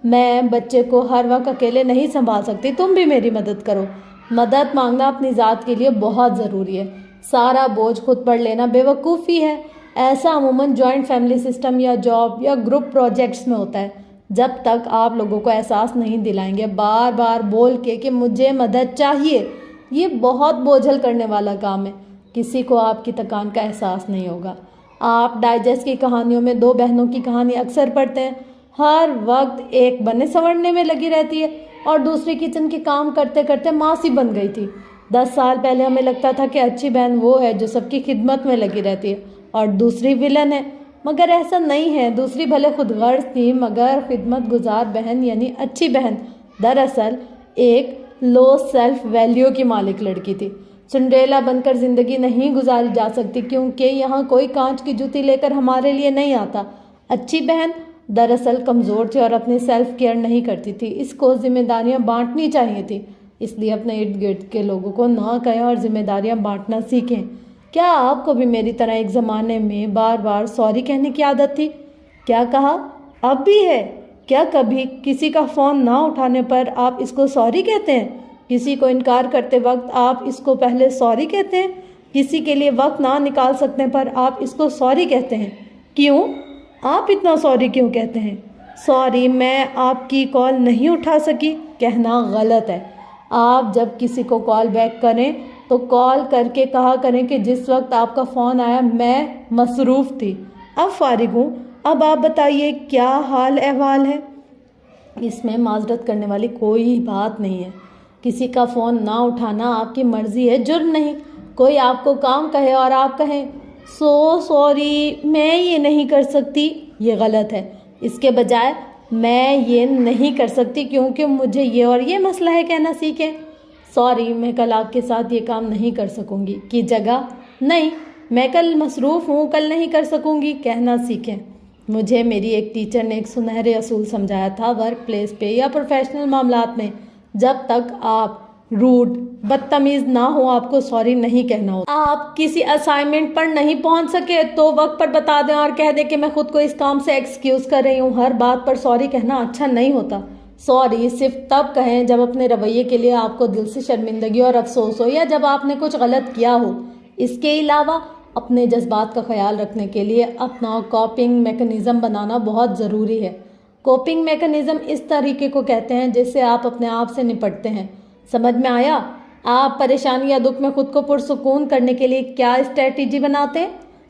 میں بچے کو ہر وقت اکیلے نہیں سنبھال سکتی، تم بھی میری مدد کرو۔ مدد مانگنا اپنی ذات کے لیے بہت ضروری ہے۔ سارا بوجھ خود پر لینا بے وقوفی ہے۔ ایسا عموماً جوائنٹ فیملی سسٹم یا جاب یا گروپ پروجیکٹس میں ہوتا ہے۔ جب تک آپ لوگوں کو احساس نہیں دلائیں گے بار بار بول کے کہ مجھے مدد چاہیے، یہ بہت بوجھل کرنے والا کام ہے۔ کسی کو آپ کی تکان کا احساس نہیں ہوگا۔ آپ ڈائجسٹ کی کہانیوں میں 2 بہنوں کی کہانی اکثر پڑھتے ہیں۔ ہر وقت ایک بنے سنورنے میں لگی رہتی ہے اور دوسری کچن کے کام کرتے کرتے ماسی بن گئی تھی۔ 10 سال پہلے ہمیں لگتا تھا کہ اچھی بہن وہ ہے جو سب کی خدمت میں لگی رہتی ہے اور دوسری ویلن ہے، مگر ایسا نہیں ہے۔ دوسری بھلے خود غرض تھی مگر خدمت گزار بہن یعنی اچھی بہن دراصل ایک لو سیلف ویلیو کی مالک لڑکی تھی۔ سنڈریلا بن کر زندگی نہیں گزاری جا سکتی کیونکہ یہاں کوئی کانچ کی جوتی لے کر ہمارے لیے نہیں آتا۔ اچھی بہن دراصل کمزور تھی اور اپنی سیلف کیئر نہیں کرتی تھی۔ اس کو ذمہ داریاں بانٹنی چاہیے تھی، اس لیے اپنے ارد گرد کے لوگوں کو نہ کہیں اور ذمہ داریاں بانٹنا سیکھیں۔ کیا آپ کو بھی میری طرح ایک زمانے میں بار بار سوری کہنے کی عادت تھی؟ کیا کہا؟ اب بھی ہے؟ کیا کبھی کسی کا فون نہ اٹھانے پر آپ اس کو سوری کہتے ہیں؟ کسی کو انکار کرتے وقت آپ اس کو پہلے سوری کہتے ہیں؟ کسی کے لیے وقت نہ نکال سکنے پر آپ اس کو سوری کہتے ہیں؟ کیوں؟ آپ اتنا سوری کیوں کہتے ہیں؟ سوری میں آپ کی کال نہیں اٹھا سکی کہنا غلط ہے۔ آپ جب کسی کو کال بیک کریں تو کال کر کے کہا کریں کہ جس وقت آپ کا فون آیا میں مصروف تھی، اب فارغ ہوں، اب آپ بتائیے کیا حال احوال ہے۔ اس میں معذرت کرنے والی کوئی بات نہیں ہے۔ کسی کا فون نہ اٹھانا آپ کی مرضی ہے، جرم نہیں۔ کوئی آپ کو کام کہے اور آپ کہیں سوری میں یہ نہیں کر سکتی، یہ غلط ہے۔ اس کے بجائے میں یہ نہیں کر سکتی کیونکہ مجھے یہ اور یہ مسئلہ ہے کہنا سیکھیں۔ سوری میں کل آپ کے ساتھ یہ کام نہیں کر سکوں گی کی جگہ نہیں میں کل مصروف ہوں کل نہیں کر سکوں گی کہنا سیکھیں۔ مجھے میری ایک ٹیچر نے ایک سنہرے اصول سمجھایا تھا ورک پلیس پہ یا پروفیشنل معاملات میں، جب تک آپ روڈ بدتمیز نہ ہو آپ کو سوری نہیں کہنا ہوتا۔ آپ کسی اسائنمنٹ پر نہیں پہنچ سکے تو وقت پر بتا دیں اور کہہ دیں کہ میں خود کو اس کام سے ایکسکیوز کر رہی ہوں۔ ہر بات پر سوری کہنا اچھا نہیں ہوتا۔ سوری صرف تب کہیں جب اپنے رویے کے لیے آپ کو دل سے شرمندگی اور افسوس ہو یا جب آپ نے کچھ غلط کیا ہو۔ اس کے علاوہ اپنے جذبات کا خیال رکھنے کے لیے اپنا کوپنگ میکانزم بنانا بہت ضروری ہے۔ کوپنگ میکنزم اس طریقے کو کہتے ہیں جس سے آپ اپنے آپ سے نپٹتے ہیں. سمجھ میں آیا؟ آپ پریشانی یا دکھ میں خود کو پرسکون کرنے کے لیے کیا اسٹریٹجی بناتے ہیں؟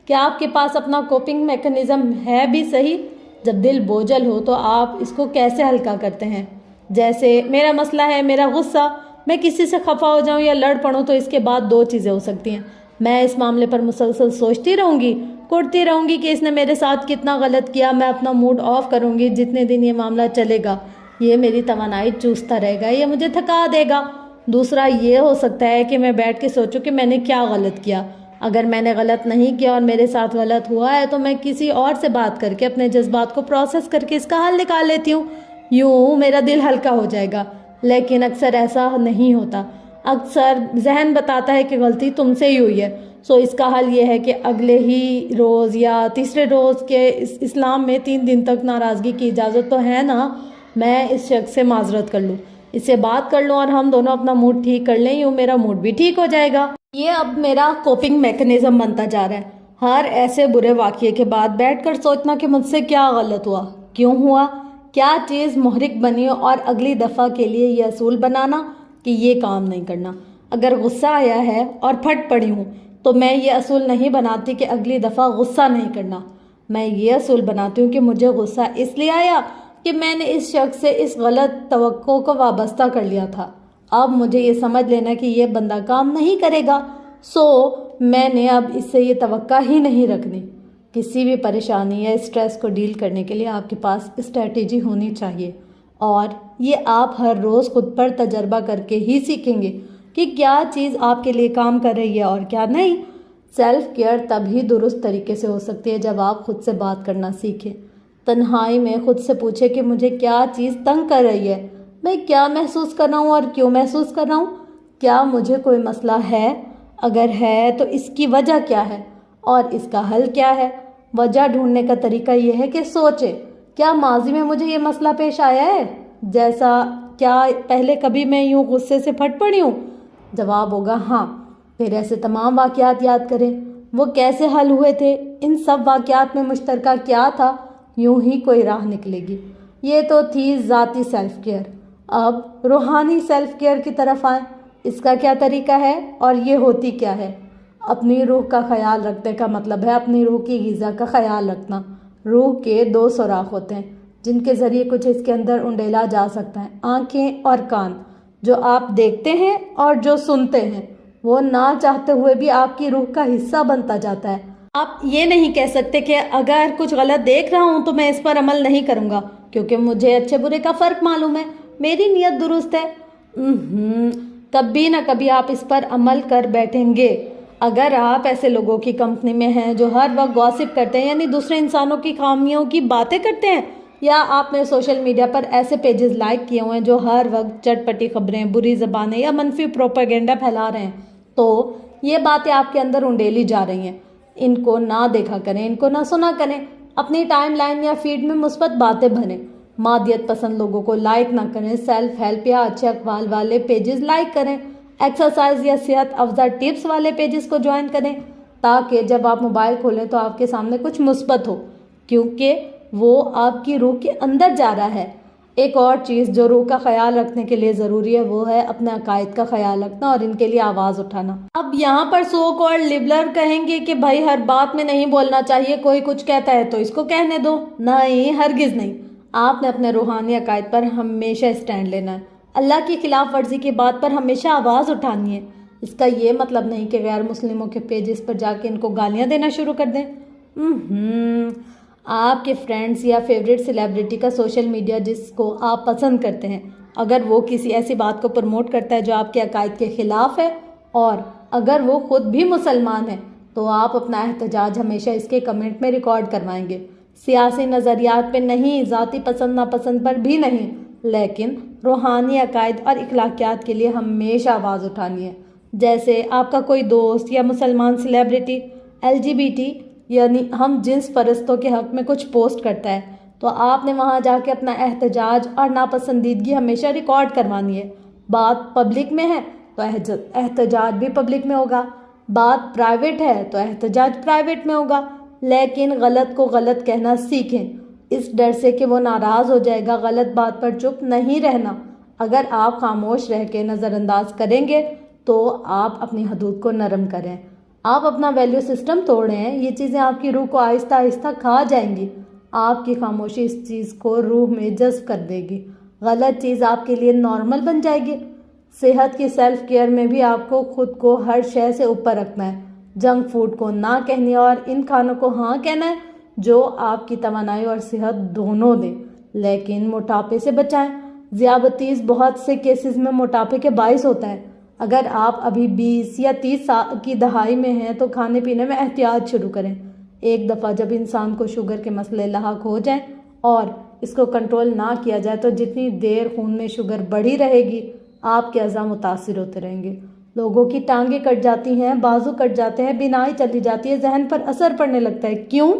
کیا آپ کے پاس اپنا کوپنگ میکنزم ہے بھی صحیح؟ جب دل بوجھل ہو تو آپ اس کو کیسے ہلکا کرتے ہیں؟ جیسے میرا مسئلہ ہے میرا غصہ، میں کسی سے خفا ہو جاؤں یا لڑ پڑوں تو اس کے بعد دو چیزیں ہو سکتی ہیں. میں اس معاملے پر مسلسل سوچتی رہوں گی، کڑتی رہوں گی کہ اس نے میرے ساتھ کتنا غلط کیا. میں اپنا موڈ آف کروں گی. جتنے دن یہ معاملہ چلے گا یہ میری توانائی چوستا رہے گا، یہ مجھے تھکا دے گا. دوسرا یہ ہو سکتا ہے کہ میں بیٹھ کے سوچوں کہ میں نے کیا غلط کیا. اگر میں نے غلط نہیں کیا اور میرے ساتھ غلط ہوا ہے تو میں کسی اور سے بات کر کے اپنے جذبات کو پروسیس کر کے اس کا حل نکال لیتی ہوں. یوں میرا دل ہلکا ہو جائے گا. لیکن اکثر ایسا نہیں ہوتا. اکثر ذہن بتاتا ہے کہ غلطی تم سے ہی ہوئی ہے. سو اس کا حل یہ ہے کہ اگلے ہی روز یا تیسرے روز کے اسلام میں 3 دن تک ناراضگی کی اجازت تو ہے نا. میں اس شخص سے معذرت کر لوں، اس سے بات کر لوں اور ہم دونوں اپنا موڈ ٹھیک کر لیں. یوں میرا موڈ بھی ٹھیک ہو جائے گا. یہ اب میرا کوپنگ میکنزم بنتا جا رہا ہے. ہر ایسے برے واقعے کے بعد بیٹھ کر سوچنا کہ مجھ سے کیا غلط ہوا، کیوں ہوا، کیا چیز محرک بنی، اور اگلی دفعہ کے لیے یہ اصول بنانا کہ یہ کام نہیں کرنا. اگر غصہ آیا ہے اور پھٹ پڑی ہوں تو میں یہ اصول نہیں بناتی کہ اگلی دفعہ غصہ نہیں کرنا. میں یہ اصول بناتی ہوں کہ مجھے غصہ اس لیے آیا کہ میں نے اس شخص سے اس غلط توقع کو وابستہ کر لیا تھا. اب مجھے یہ سمجھ لینا کہ یہ بندہ کام نہیں کرے گا، سو میں نے اب اس سے یہ توقع ہی نہیں رکھنی. کسی بھی پریشانی یا اسٹریس کو ڈیل کرنے کے لیے آپ کے پاس اسٹریٹجی ہونی چاہیے، اور یہ آپ ہر روز خود پر تجربہ کر کے ہی سیکھیں گے کہ کیا چیز آپ کے لیے کام کر رہی ہے اور کیا نہیں. سیلف کیئر تبھی درست طریقے سے ہو سکتی ہے جب آپ خود سے بات کرنا سیکھیں. تنہائی میں خود سے پوچھیں کہ مجھے کیا چیز تنگ کر رہی ہے، میں کیا محسوس کر رہا ہوں اور کیوں محسوس کر رہا ہوں. کیا مجھے کوئی مسئلہ ہے؟ اگر ہے تو اس کی وجہ کیا ہے اور اس کا حل کیا ہے؟ وجہ ڈھونڈنے کا طریقہ یہ ہے کہ سوچیں، کیا ماضی میں مجھے یہ مسئلہ پیش آیا ہے جیسا؟ کیا پہلے کبھی میں یوں غصے سے پھٹ پڑی ہوں؟ جواب ہوگا ہاں. پھر ایسے تمام واقعات یاد کریں، وہ کیسے حل ہوئے تھے، ان سب واقعات میں مشترکہ کیا تھا. یوں ہی کوئی راہ نکلے گی. یہ تو تھی ذاتی سیلف کیئر. اب روحانی سیلف کیئر کی طرف آئیں. اس کا کیا طریقہ ہے اور یہ ہوتی کیا ہے؟ اپنی روح کا خیال رکھنے کا مطلب ہے اپنی روح کی غذا کا خیال رکھنا. روح کے 2 سوراخ ہوتے ہیں جن کے ذریعے کچھ اس کے اندر انڈیلا جا سکتا ہے. آنکھیں اور کان، جو آپ دیکھتے ہیں اور جو سنتے ہیں. وہ نہ چاہتے ہوئے بھی آپ کی روح کا حصہ بنتا جاتا ہے. آپ یہ نہیں کہہ سکتے کہ اگر کچھ غلط دیکھ رہا ہوں تو میں اس پر عمل نہیں کروں گا کیونکہ مجھے اچھے برے کا فرق معلوم ہے، میری نیت درست ہے. کبھی نہ کبھی آپ اس پر عمل کر بیٹھیں گے. اگر آپ ایسے لوگوں کی کمپنی میں ہیں جو ہر وقت گوسپ کرتے ہیں، یعنی دوسرے انسانوں کی خامیوں کی باتیں کرتے ہیں، یا آپ نے سوشل میڈیا پر ایسے پیجز لائک کیے ہوئے ہیں جو ہر وقت چٹپٹی خبریں، بری زبانیں یا منفی پروپیگنڈا پھیلا رہے ہیں، تو یہ باتیں آپ کے اندر انڈیلی جا رہی ہیں. ان کو نہ دیکھا کریں، ان کو نہ سنا کریں. اپنی ٹائم لائن یا فیڈ میں مثبت باتیں بھریں. مادیت پسند لوگوں کو لائک نہ کریں. سیلف ہیلپ یا اچھے اقوال والے پیجز لائک کریں. ایکسرسائز یا صحت افزا ٹپس والے پیجز کو جوائن کریں تاکہ جب آپ موبائل کھولیں تو آپ کے سامنے کچھ مثبت ہو، کیونکہ وہ آپ کی روح کے اندر جا رہا ہے. ایک اور چیز جو روح کا خیال رکھنے کے لیے ضروری ہے وہ ہے اپنے عقائد کا خیال رکھنا اور ان کے لیے آواز اٹھانا. اب یہاں پر سوک اور لبلر کہیں گے کہ بھائی ہر بات میں نہیں بولنا چاہیے، کوئی کچھ کہتا ہے تو اس کو کہنے دو. نہیں، ہرگز نہیں. آپ نے اپنے روحانی عقائد پر ہمیشہ اسٹینڈ لینا ہے. اللہ کی خلاف ورزی کی بات پر ہمیشہ آواز اٹھانی ہے. اس کا یہ مطلب نہیں کہ غیر مسلموں کے پیجز پر جا کے ان کو گالیاں دینا شروع کر دیں. آپ کے فرینڈز یا فیوریٹ سیلیبریٹی کا سوشل میڈیا جس کو آپ پسند کرتے ہیں، اگر وہ کسی ایسی بات کو پروموٹ کرتا ہے جو آپ کے عقائد کے خلاف ہے، اور اگر وہ خود بھی مسلمان ہے، تو آپ اپنا احتجاج ہمیشہ اس کے کمنٹ میں ریکارڈ کروائیں گے. سیاسی نظریات پہ نہیں، ذاتی پسند ناپسند پر بھی نہیں، لیکن روحانی عقائد اور اخلاقیات کے لیے ہمیشہ آواز اٹھانی ہے. جیسے آپ کا کوئی دوست یا مسلمان سیلیبریٹی LGBT یعنی ہم جنس پرستوں کے حق میں کچھ پوسٹ کرتا ہے، تو آپ نے وہاں جا کے اپنا احتجاج اور ناپسندیدگی ہمیشہ ریکارڈ کروانی ہے. بات پبلک میں ہے تو احتجاج بھی پبلک میں ہوگا، بات پرائیویٹ ہے تو احتجاج پرائیویٹ میں ہوگا. لیکن غلط کو غلط کہنا سیکھیں. اس ڈر سے کہ وہ ناراض ہو جائے گا، غلط بات پر چپ نہیں رہنا۔ اگر آپ خاموش رہ کے نظر انداز کریں گے تو آپ اپنی حدود کو نرم کریں۔ آپ اپنا ویلیو سسٹم توڑیں، یہ چیزیں آپ کی روح کو آہستہ آہستہ کھا جائیں گی۔ آپ کی خاموشی اس چیز کو روح میں جذب کر دے گی، غلط چیز آپ کے لیے نارمل بن جائے گی۔ صحت کی سیلف کیئر میں بھی آپ کو خود کو ہر شے سے اوپر رکھنا ہے۔ جنک فوڈ کو نہ کہنی اور ان کھانوں کو ہاں کہنا ہے جو آپ کی توانائی اور صحت دونوں دیں، لیکن موٹاپے سے بچائیں۔ ذیابطیس بہت سے کیسز میں موٹاپے کے باعث ہوتا ہے۔ اگر آپ ابھی 20 یا 30 سال کی دہائی میں ہیں تو کھانے پینے میں احتیاط شروع کریں۔ ایک دفعہ جب انسان کو شوگر کے مسئلے لاحق ہو جائیں اور اس کو کنٹرول نہ کیا جائے تو جتنی دیر خون میں شوگر بڑھی رہے گی آپ کے اعضاء متاثر ہوتے رہیں گے۔ لوگوں کی ٹانگیں کٹ جاتی ہیں، بازو کٹ جاتے ہیں، بینائی چلی جاتی ہے، ذہن پر اثر پڑنے لگتا ہے۔ کیوں؟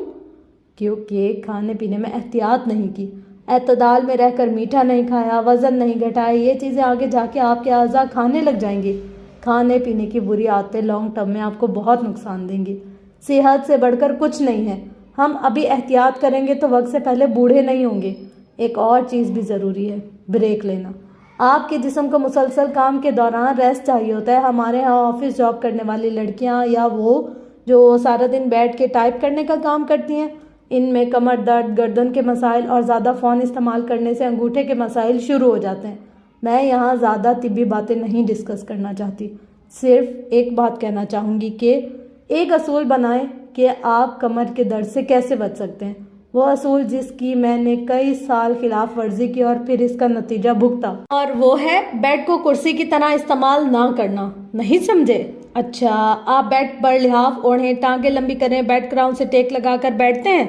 کیونکہ کھانے پینے میں احتیاط نہیں کی، اعتدال میں رہ کر میٹھا نہیں کھایا، وزن نہیں گھٹایا۔ یہ چیزیں آگے جا کے آپ کے اعضاء کھانے لگ جائیں گی۔ کھانے پینے کی بری عادتیں لانگ ٹرم میں آپ کو بہت نقصان دیں گی۔ صحت سے بڑھ کر کچھ نہیں ہے۔ ہم ابھی احتیاط کریں گے تو وقت سے پہلے بوڑھے نہیں ہوں گے۔ ایک اور چیز بھی ضروری ہے، بریک لینا۔ آپ کے جسم کو مسلسل کام کے دوران ریسٹ چاہیے ہوتا ہے۔ ہمارے ہاں آفس جاب کرنے والی لڑکیاں یا وہ جو سارا دن بیٹھ کے ٹائپ کرنے کا کام کرتی ہیں، ان میں کمر درد، گردن کے مسائل اور زیادہ فون استعمال کرنے سے انگوٹھے کے مسائل شروع ہو جاتے ہیں۔ میں یہاں زیادہ طبی باتیں نہیں ڈسکس کرنا چاہتی، صرف ایک بات کہنا چاہوں گی کہ ایک اصول بنائیں کہ آپ کمر کے درد سے کیسے بچ سکتے ہیں۔ وہ اصول جس کی میں نے کئی سال خلاف ورزی کی اور پھر اس کا نتیجہ بھگتا، اور وہ ہے بیڈ کو کرسی کی طرح استعمال نہ کرنا۔ نہیں سمجھے؟ اچھا، آپ بیڈ پر لحاف اوڑھیں، ٹانگیں لمبی کریں، بیڈ گراؤنڈ سے ٹیک لگا کر بیٹھتے ہیں،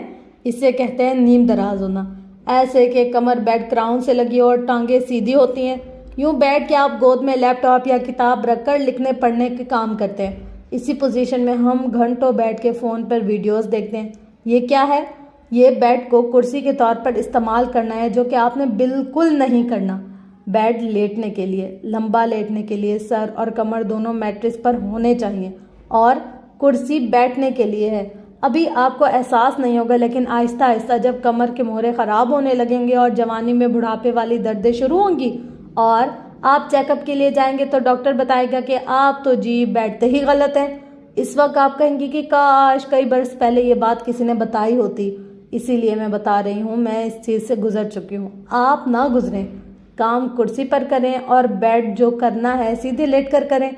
اسے کہتے ہیں نیم دراز ہونا۔ ایسے کہ کمر بیڈ گراؤنڈ سے لگی اور ٹانگیں سیدھی ہوتی ہیں، یوں بیٹھ کے آپ گود میں لیپ ٹاپ یا کتاب رکھ کر لکھنے پڑھنے کے کام کرتے ہیں۔ اسی پوزیشن میں ہم گھنٹوں بیٹھ کے فون پر ویڈیوز دیکھتے ہیں۔ یہ کیا ہے؟ یہ بیڈ کو کرسی کے طور پر استعمال کرنا ہے، جو کہ آپ نے بالکل نہیں کرنا۔ بیڈ لیٹنے کے لیے، لمبا لیٹنے کے لیے سر اور کمر دونوں میٹرس پر ہونے چاہیے، اور کرسی بیٹھنے کے لیے ہے۔ ابھی آپ کو احساس نہیں ہوگا، لیکن آہستہ آہستہ جب کمر کے موڑے خراب ہونے لگیں گے اور جوانی میں بڑھاپے والی دردیں شروع ہوں گی اور آپ چیک اپ کے لیے جائیں گے تو ڈاکٹر بتائے گا کہ آپ تو بیٹھتے ہی غلط ہیں۔ اس وقت آپ کہیں گی کہ کاش کئی برس پہلے یہ بات کسی نے بتائی ہوتی۔ اسی لیے میں بتا رہی ہوں، میں اس چیز سے گزر چکی ہوں، آپ نہ گزریں۔ کام کرسی پر کریں اور بیڈ جو کرنا ہے سیدھے لیٹ کر کریں۔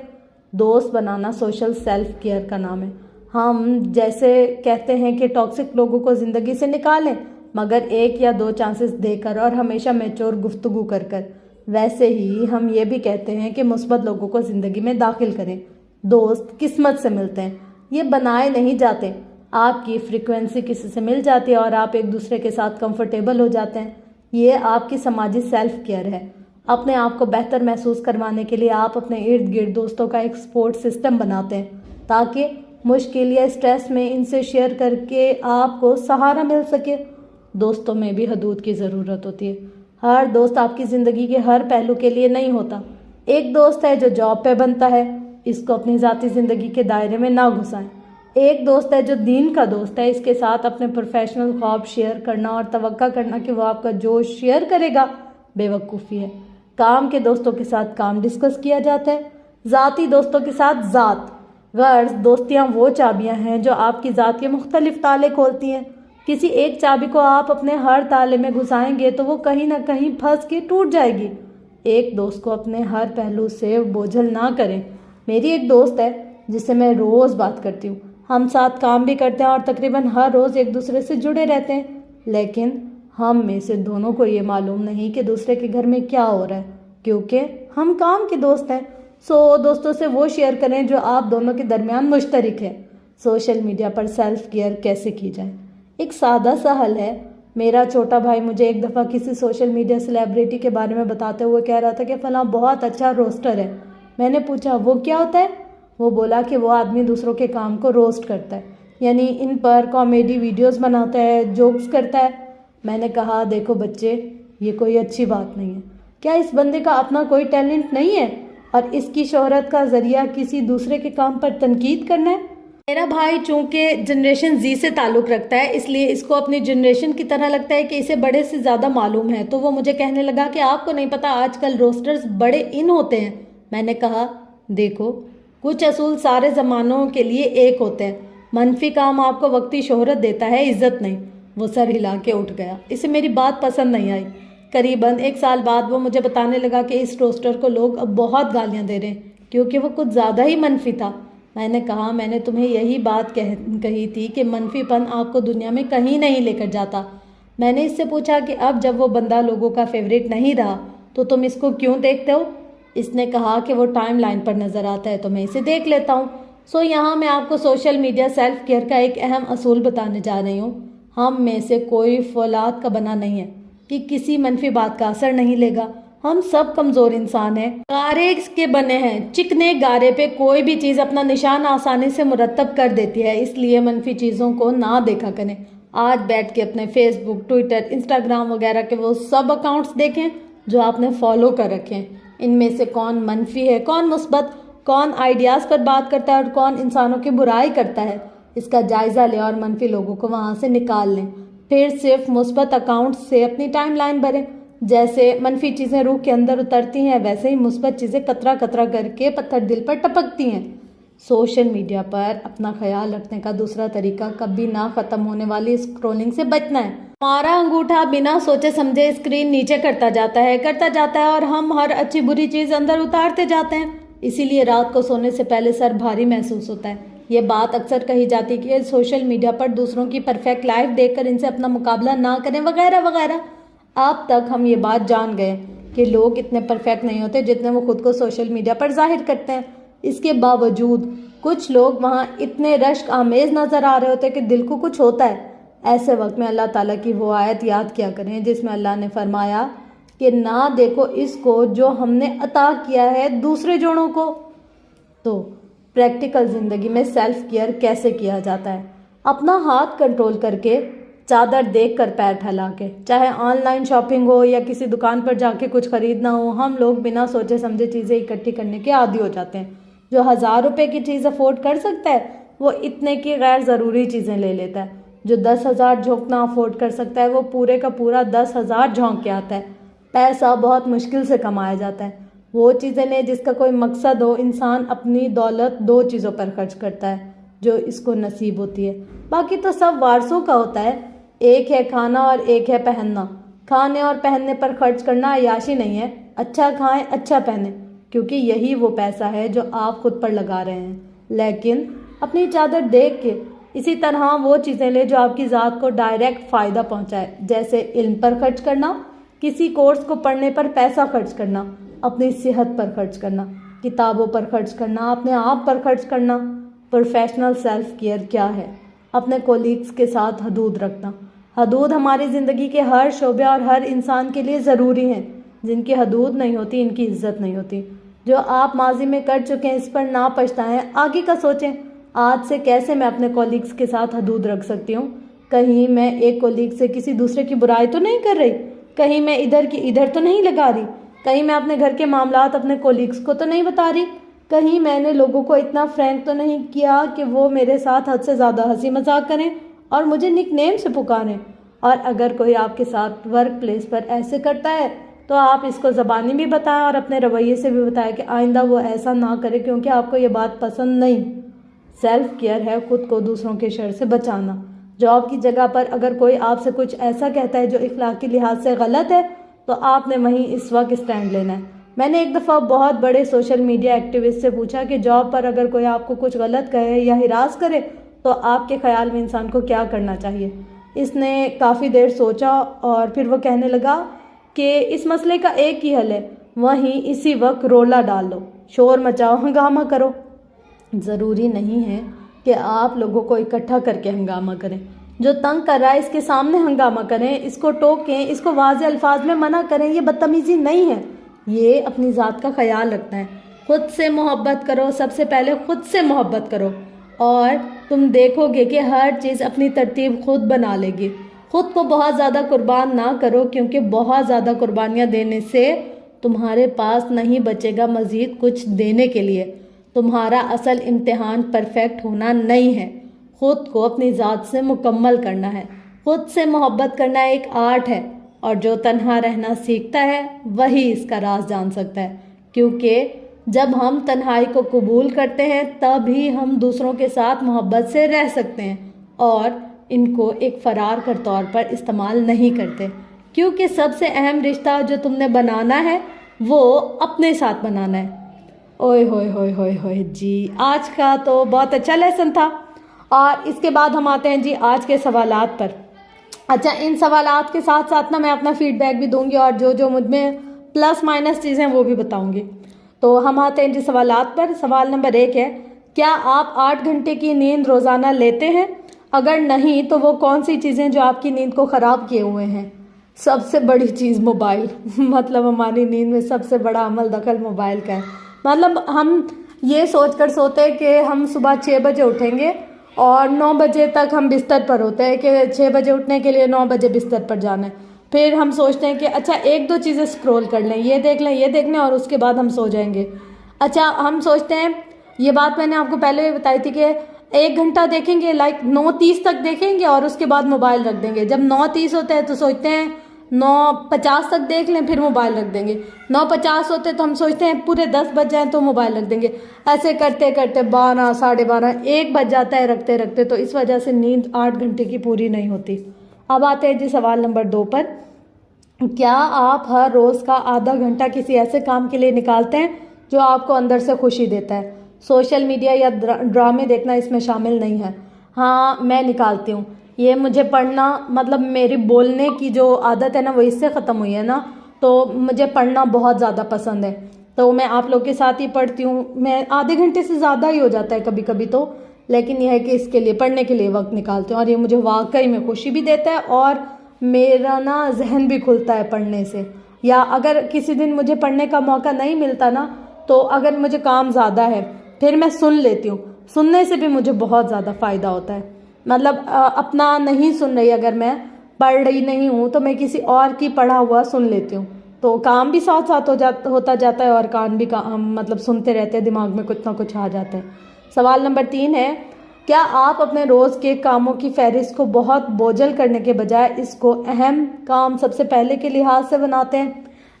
دوست بنانا سوشل سیلف کیئر کا نام ہے۔ ہم جیسے کہتے ہیں کہ ٹاکسک لوگوں کو زندگی سے نکالیں، مگر 1 یا 2 چانسز دے کر اور ہمیشہ میچور گفتگو کر کر، ویسے ہی ہم یہ بھی کہتے ہیں کہ مثبت لوگوں کو زندگی میں داخل کریں۔ دوست قسمت سے ملتے ہیں، یہ بنائے نہیں جاتے۔ آپ کی فریکوینسی کسی سے مل جاتی ہے اور آپ ایک دوسرے کے ساتھ کمفرٹیبل ہو جاتے ہیں۔ یہ آپ کی سماجی سیلف کیئر ہے۔ اپنے آپ کو بہتر محسوس کروانے کے لیے آپ اپنے ارد گرد دوستوں کا ایک سپورٹ سسٹم بناتے ہیں، تاکہ مشکل یا اسٹریس میں ان سے شیئر کر کے آپ کو سہارا مل سکے۔ دوستوں میں بھی حدود کی ضرورت ہوتی ہے۔ ہر دوست آپ کی زندگی کے ہر پہلو کے لیے نہیں ہوتا۔ ایک دوست ہے جو جاب پہ بنتا ہے، اس کو اپنی ذاتی زندگی کے دائرے میں نہ گھسائیں۔ ایک دوست ہے جو دین کا دوست ہے، اس کے ساتھ اپنے پروفیشنل خواب شیئر کرنا اور توقع کرنا کہ وہ آپ کا جوش شیئر کرے گا بے وقوفی ہے۔ کام کے دوستوں کے ساتھ کام ڈسکس کیا جاتا ہے، ذاتی دوستوں کے ساتھ ذات۔ غرض دوستیاں وہ چابیاں ہیں جو آپ کی ذات کے مختلف تالے کھولتی ہیں۔ کسی ایک چابی کو آپ اپنے ہر تالے میں گھسائیں گے تو وہ کہیں نہ کہیں پھنس کے ٹوٹ جائے گی۔ ایک دوست کو اپنے ہر پہلو سے بوجھل نہ کریں۔ میری ایک دوست ہے جس سے میں روز بات کرتی ہوں، ہم ساتھ کام بھی کرتے ہیں اور تقریباً ہر روز ایک دوسرے سے جڑے رہتے ہیں، لیکن ہم میں سے دونوں کو یہ معلوم نہیں کہ دوسرے کے گھر میں کیا ہو رہا ہے، کیونکہ ہم کام کے دوست ہیں۔ دوستوں سے وہ شیئر کریں جو آپ دونوں کے درمیان مشترک ہے۔ سوشل میڈیا پر سیلف کیئر کیسے کی جائے؟ ایک سادہ سا حل ہے۔ میرا چھوٹا بھائی مجھے ایک دفعہ کسی سوشل میڈیا سیلیبریٹی کے بارے میں بتاتے ہوئے کہہ رہا تھا کہ فلاں بہت اچھا روسٹر ہے۔ میں نے پوچھا وہ کیا ہوتا ہے؟ وہ بولا کہ وہ آدمی دوسروں کے کام کو روسٹ کرتا ہے، یعنی ان پر کامیڈی ویڈیوز بناتا ہے، جوکس کرتا ہے۔ میں نے کہا دیکھو بچے، یہ کوئی اچھی بات نہیں ہے۔ کیا اس بندے کا اپنا کوئی ٹیلنٹ نہیں ہے اور اس کی شہرت کا ذریعہ کسی دوسرے کے کام پر تنقید کرنا ہے؟ میرا بھائی چونکہ جنریشن زی سے تعلق رکھتا ہے، اس لیے اس کو اپنی جنریشن کی طرح لگتا ہے کہ اسے بڑے سے زیادہ معلوم ہے، تو وہ مجھے کہنے لگا کہ آپ کو نہیں پتا آج کل روسٹرز بڑے ان ہوتے ہیں۔ میں نے کہا دیکھو، کچھ اصول سارے زمانوں کے لیے ایک ہوتے ہیں، منفی کام آپ کو وقتی شہرت دیتا ہے، عزت نہیں۔ وہ سر ہلا کے اٹھ گیا، اسے میری بات پسند نہیں آئی۔ قریباً 1 سال بعد وہ مجھے بتانے لگا کہ اس روسٹر کو لوگ اب بہت گالیاں دے رہے ہیں کیونکہ وہ کچھ زیادہ ہی منفی تھا۔ میں نے کہا میں نے تمہیں یہی بات کہی تھی کہ منفی پن آپ کو دنیا میں کہیں نہیں لے کر جاتا۔ میں نے اس سے پوچھا کہ اب جب وہ بندہ لوگوں کا فیوریٹ نہیں رہا تو تم اس کو کیوں دیکھتے ہو؟ اس نے کہا کہ وہ ٹائم لائن پر نظر آتا ہے تو میں اسے دیکھ لیتا ہوں۔ یہاں میں آپ کو سوشل میڈیا سیلف کیئر کا ایک اہم اصول بتانے جا رہی ہوں۔ ہم میں سے کوئی فولاد کا بنا نہیں ہے کہ کسی منفی بات کا اثر نہیں لے گا۔ ہم سب کمزور انسان ہیں، گارے کے بنے ہیں، چکنے گارے پہ کوئی بھی چیز اپنا نشان آسانی سے مرتب کر دیتی ہے، اس لیے منفی چیزوں کو نہ دیکھا کریں۔ آج بیٹھ کے اپنے فیس بک، ٹویٹر، انسٹاگرام وغیرہ کے وہ سب اکاؤنٹس دیکھیں جو آپ نے فالو کر رکھے ہیں۔ ان میں سے کون منفی ہے، کون مثبت، کون آئیڈیاز پر بات کرتا ہے اور کون انسانوں کی برائی کرتا ہے، اس کا جائزہ لیں اور منفی لوگوں کو وہاں سے نکال لیں۔ پھر صرف مثبت اکاؤنٹس سے اپنی ٹائم لائن بھریں۔ جیسے منفی چیزیں روح کے اندر اترتی ہیں، ویسے ہی مثبت چیزیں قطرہ قطرہ کر کے پتھر دل پر ٹپکتی ہیں۔ سوشل میڈیا پر اپنا خیال رکھنے کا دوسرا طریقہ کبھی نہ ختم ہونے والی اسکرولنگ سے بچنا ہے۔ ہمارا انگوٹھا بنا سوچے سمجھے اسکرین نیچے کرتا جاتا ہے اور ہم ہر اچھی بری چیز اندر اتارتے جاتے ہیں۔ اسی لیے رات کو سونے سے پہلے سر بھاری محسوس ہوتا ہے۔ یہ بات اکثر کہی جاتی کہ سوشل میڈیا پر دوسروں کی پرفیکٹ لائف دیکھ کر ان سے اپنا مقابلہ نہ کریں وغیرہ وغیرہ۔ اب تک ہم یہ بات جان گئے کہ لوگ اتنے پرفیکٹ نہیں ہوتے جتنے وہ خود کو سوشل میڈیا پر ظاہر کرتے ہیں۔ اس کے باوجود کچھ لوگ وہاں اتنے رشک آمیز نظر آ رہے ہوتے کہ دل کو کچھ ہوتا ہے۔ ایسے وقت میں اللہ تعالیٰ کی وہ آیت یاد کیا کریں جس میں اللہ نے فرمایا کہ نہ دیکھو اس کو جو ہم نے عطا کیا ہے دوسرے جوڑوں کو۔ تو پریکٹیکل زندگی میں سیلف کیئر کیسے کیا جاتا ہے؟ اپنا ہاتھ کنٹرول کر کے، چادر دیکھ کر پیر پھیلا کے، چاہے آن لائن شاپنگ ہو یا کسی دکان پر جا کے کچھ خریدنا ہو، ہم لوگ بنا سوچے سمجھے چیزیں اکٹھی کرنے کے عادی ہو جاتے ہیں۔ جو 1000 روپے کی چیز افورڈ کر سکتا ہے وہ اتنے کی غیر ضروری چیزیں لے لیتا ہے۔ جو 10,000 جھونکنا افورڈ کر سکتا ہے وہ پورے کا پورا 10,000 جھونک کے آتا ہے۔ پیسہ بہت مشکل سے کمایا جاتا ہے۔ وہ چیزیں لیں جس کا کوئی مقصد ہو۔ انسان اپنی دولت 2 چیزوں پر خرچ کرتا ہے جو اس کو نصیب ہوتی ہے، باقی تو سب وارثوں کا ہوتا ہے۔ ایک ہے کھانا اور ایک ہے پہننا۔ کھانے اور پہننے پر خرچ کرنا عیاشی نہیں ہے، اچھا کھائیں اچھا پہنیں، کیونکہ یہی وہ پیسہ ہے جو آپ خود پر لگا رہے ہیں۔ لیکن اپنی چادر دیکھ کے اسی طرح وہ چیزیں لیں جو آپ کی ذات کو ڈائریکٹ فائدہ پہنچائے، جیسے علم پر خرچ کرنا، کسی کورس کو پڑھنے پر پیسہ خرچ کرنا، اپنی صحت پر خرچ کرنا، کتابوں پر خرچ کرنا، اپنے آپ پر خرچ کرنا۔ پروفیشنل سیلف کیئر کیا ہے؟ اپنے کولیگز کے ساتھ حدود رکھنا۔ حدود ہماری زندگی کے ہر شعبے اور ہر انسان کے لیے ضروری ہیں۔ جن کی حدود نہیں ہوتی ان کی عزت نہیں ہوتی۔ جو آپ ماضی میں کر چکے ہیں اس پر نہ پچھتائیں، آگے کا سوچیں۔ آج سے کیسے میں اپنے کولیگز کے ساتھ حدود رکھ سکتی ہوں؟ کہیں میں ایک کولیگ سے کسی دوسرے کی برائی تو نہیں کر رہی، کہیں میں ادھر کی ادھر تو نہیں لگا رہی، کہیں میں اپنے گھر کے معاملات اپنے کولیگز کو تو نہیں بتا رہی، کہیں میں نے لوگوں کو اتنا فرینک تو نہیں کیا کہ وہ میرے ساتھ حد سے زیادہ ہنسی مذاق کریں اور مجھے نک نیم سے پکاریں۔ اور اگر کوئی آپ کے ساتھ ورک پلیس پر ایسے کرتا ہے تو آپ اس کو زبانی بھی بتائیں اور اپنے رویے سے بھی بتائیں کہ آئندہ وہ ایسا نہ کرے کیونکہ آپ کو یہ بات پسند نہیں۔ سیلف کیئر ہے خود کو دوسروں کے شر سے بچانا۔ جاب کی جگہ پر اگر کوئی آپ سے کچھ ایسا کہتا ہے جو اخلاقی لحاظ سے غلط ہے تو آپ نے وہیں اس وقت اسٹینڈ لینا ہے۔ میں نے ایک دفعہ بہت بڑے سوشل میڈیا ایکٹیوسٹ سے پوچھا کہ جاب پر اگر کوئی آپ کو کچھ غلط کہے یا ہراس کرے تو آپ کے خیال میں انسان کو کیا کرنا چاہیے؟ اس نے کافی دیر سوچا اور پھر وہ کہنے لگا کہ اس مسئلے کا ایک ہی حل ہے، وہیں اسی وقت رولا ڈال دو، شور مچاؤ، ہنگامہ کرو۔ ضروری نہیں ہے کہ آپ لوگوں کو اکٹھا کر کے ہنگامہ کریں۔ جو تنگ کر رہا ہے اس کے سامنے ہنگامہ کریں، اس کو ٹوکیں، اس کو واضح الفاظ میں منع کریں۔ یہ بدتمیزی نہیں ہے، یہ اپنی ذات کا خیال رکھنا ہے۔ خود سے محبت کرو، سب سے پہلے خود سے محبت کرو اور تم دیکھو گے کہ ہر چیز اپنی ترتیب خود بنا لے گی۔ خود کو بہت زیادہ قربان نہ کرو کیونکہ بہت زیادہ قربانیاں دینے سے تمہارے پاس نہیں بچے گا مزید کچھ دینے کے لیے۔ تمہارا اصل امتحان پرفیکٹ ہونا نہیں ہے، خود کو اپنی ذات سے مکمل کرنا ہے۔ خود سے محبت کرنا ایک آرٹ ہے، اور جو تنہا رہنا سیکھتا ہے وہی اس کا راز جان سکتا ہے، کیونکہ جب ہم تنہائی کو قبول کرتے ہیں تب ہی ہم دوسروں کے ساتھ محبت سے رہ سکتے ہیں اور ان کو ایک فرار کے طور پر استعمال نہیں کرتے، کیونکہ سب سے اہم رشتہ جو تم نے بنانا ہے وہ اپنے ساتھ بنانا ہے۔ اوئے ہوئے ہوئے ہوئے ہوئے جی، آج کا تو بہت اچھا لیسن تھا، اور اس کے بعد ہم آتے ہیں جی آج کے سوالات پر۔ اچھا، ان سوالات کے ساتھ ساتھ نا میں اپنا فیڈ بیک بھی دوں گی، اور جو مجھ میں پلس مائنس چیزیں وہ بھی بتاؤں گی۔ تو ہم آتے ہیں جی سوالات پر۔ سوال نمبر 1 ہے، کیا آپ 8 گھنٹے کی نیند روزانہ لیتے ہیں؟ اگر نہیں تو وہ کون سی چیزیں جو آپ کی نیند کو خراب کیے ہوئے ہیں؟ سب سے بڑی چیز موبائل مطلب ہماری نیند میں سب سے بڑا عمل دخل موبائل کا ہے۔ مطلب ہم یہ سوچ کر سوتے کہ ہم صبح 6 بجے اٹھیں گے اور 9 بجے تک ہم بستر پر ہوتے ہیں کہ 6 بجے اٹھنے کے لیے 9 بجے بستر پر جانا ہے۔ پھر ہم سوچتے ہیں کہ اچھا 1-2 چیزیں اسکرول کر لیں، یہ دیکھ لیں اور اس کے بعد ہم سو جائیں گے۔ اچھا، ہم سوچتے ہیں، یہ بات میں نے آپ کو پہلے بھی بتائی تھی کہ 1 گھنٹہ دیکھیں گے، 9:30 تک دیکھیں گے اور اس کے بعد موبائل رکھ دیں گے۔ جب 9:30 ہوتے ہیں تو سوچتے ہیں 9:50 تک دیکھ لیں، پھر موبائل رکھ دیں گے۔ 9:50 ہوتے تو ہم سوچتے ہیں پورے 10 بج جائیں تو موبائل رکھ دیں گے۔ ایسے کرتے کرتے 12، 12:30، 1 بج جاتا ہے رکھتے رکھتے، تو اس وجہ سے نیند 8 گھنٹے کی پوری نہیں ہوتی۔ اب آتے ہیں جی سوال نمبر 2 پر، کیا آپ ہر روز کا آدھا گھنٹہ کسی ایسے کام کے لیے نکالتے ہیں جو آپ کو اندر سے خوشی دیتا ہے؟ سوشل میڈیا یا ڈرامے دیکھنا اس میں شامل نہیں ہے۔ ہاں، میں نکالتی ہوں۔ یہ مجھے پڑھنا، مطلب میری بولنے کی جو عادت ہے نا وہ اس سے ختم ہوئی ہے نا، تو مجھے پڑھنا بہت زیادہ پسند ہے، تو میں آپ لوگ کے ساتھ ہی پڑھتی ہوں۔ میں آدھے گھنٹے سے زیادہ ہی ہو جاتا ہے کبھی کبھی تو، لیکن یہ ہے کہ اس کے لیے پڑھنے کے لیے وقت نکالتی ہوں، اور یہ مجھے واقعی میں خوشی بھی دیتا ہے اور میرا نا ذہن بھی کھلتا ہے پڑھنے سے۔ یا اگر کسی دن مجھے پڑھنے کا موقع نہیں ملتا نا، تو اگر مجھے کام زیادہ ہے پھر میں سن لیتی ہوں۔ سننے سے بھی مجھے بہت زیادہ فائدہ ہوتا ہے، مطلب اپنا نہیں سن رہی، اگر میں پڑھ رہی نہیں ہوں تو میں کسی اور کی پڑھا ہوا سن لیتی ہوں، تو کام بھی ساتھ ساتھ ہوتا جاتا ہے اور کان بھی مطلب سنتے رہتے ہیں، دماغ میں کچھ نہ کچھ آ جاتا ہے۔ سوال نمبر 3 ہے، کیا آپ اپنے روز کے کاموں کی فہرست کو بہت بوجھل کرنے کے بجائے اس کو اہم کام سب سے پہلے کے لحاظ سے بناتے ہیں؟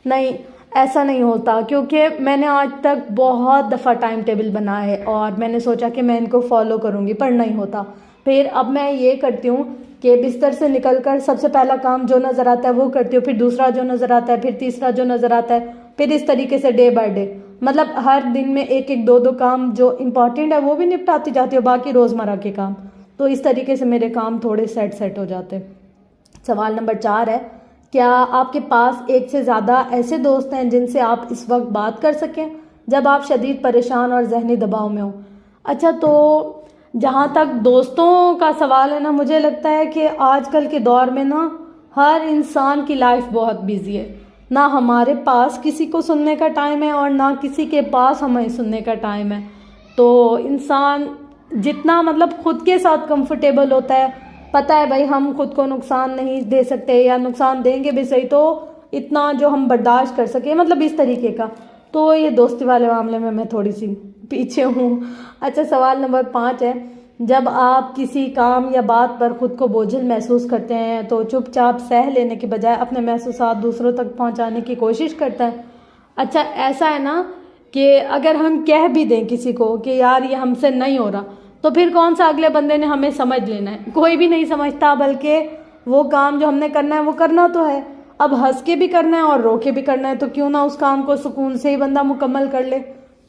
نہیں، ایسا نہیں ہوتا، کیونکہ میں نے آج تک بہت دفعہ ٹائم ٹیبل بنایا ہے اور میں نے سوچا کہ میں ان کو فالو کروں گی، پر نہیں ہوتا۔ پھر اب میں یہ کرتی ہوں کہ بستر سے نکل کر سب سے پہلا کام جو نظر آتا ہے وہ کرتی ہوں، پھر دوسرا جو نظر آتا ہے، پھر تیسرا جو نظر آتا ہے، پھر اس طریقے سے ڈے بائی ڈے، مطلب ہر دن میں 1-2 کام جو امپورٹنٹ ہے وہ بھی نپٹاتی جاتی ہوں، باقی روزمرہ کے کام، تو اس طریقے سے میرے کام تھوڑے سیٹ ہو جاتے ہیں۔ سوال نمبر 4 ہے، کیا آپ کے پاس ایک سے زیادہ ایسے دوست ہیں جن سے آپ اس وقت بات کر سکیں جب آپ شدید پریشان اور ذہنی دباؤ میں ہوں؟ اچھا، تو جہاں تک دوستوں کا سوال ہے نا، مجھے لگتا ہے کہ آج کل کے دور میں نا ہر انسان کی لائف بہت بیزی ہے، نہ ہمارے پاس کسی کو سننے کا ٹائم ہے اور نہ کسی کے پاس ہمیں سننے کا ٹائم ہے، تو انسان جتنا مطلب خود کے ساتھ کمفرٹیبل ہوتا ہے، پتہ ہے بھائی ہم خود کو نقصان نہیں دے سکتے، یا نقصان دیں گے بھی صحیح تو اتنا جو ہم برداشت کر سکیں، مطلب اس طریقے کا، تو یہ دوستی والے معاملے میں تھوڑی سی پیچھے ہوں۔ اچھا، سوال نمبر 5 ہے، جب آپ کسی کام یا بات پر خود کو بوجھل محسوس کرتے ہیں تو چپ چاپ سہ لینے کے بجائے اپنے محسوسات دوسروں تک پہنچانے کی کوشش کرتا ہے؟ اچھا، ایسا ہے نا کہ اگر ہم کہہ بھی دیں کسی کو کہ یار یہ ہم سے نہیں ہو رہا، تو پھر کون سا اگلے بندے نے ہمیں سمجھ لینا ہے؟ کوئی بھی نہیں سمجھتا، بلکہ وہ کام جو ہم نے کرنا ہے وہ کرنا تو ہے، اب ہنس کے بھی کرنا ہے اور رو کے بھی کرنا ہے، تو کیوں نہ اس کام کو سکون سے ہی بندہ مکمل کر لے۔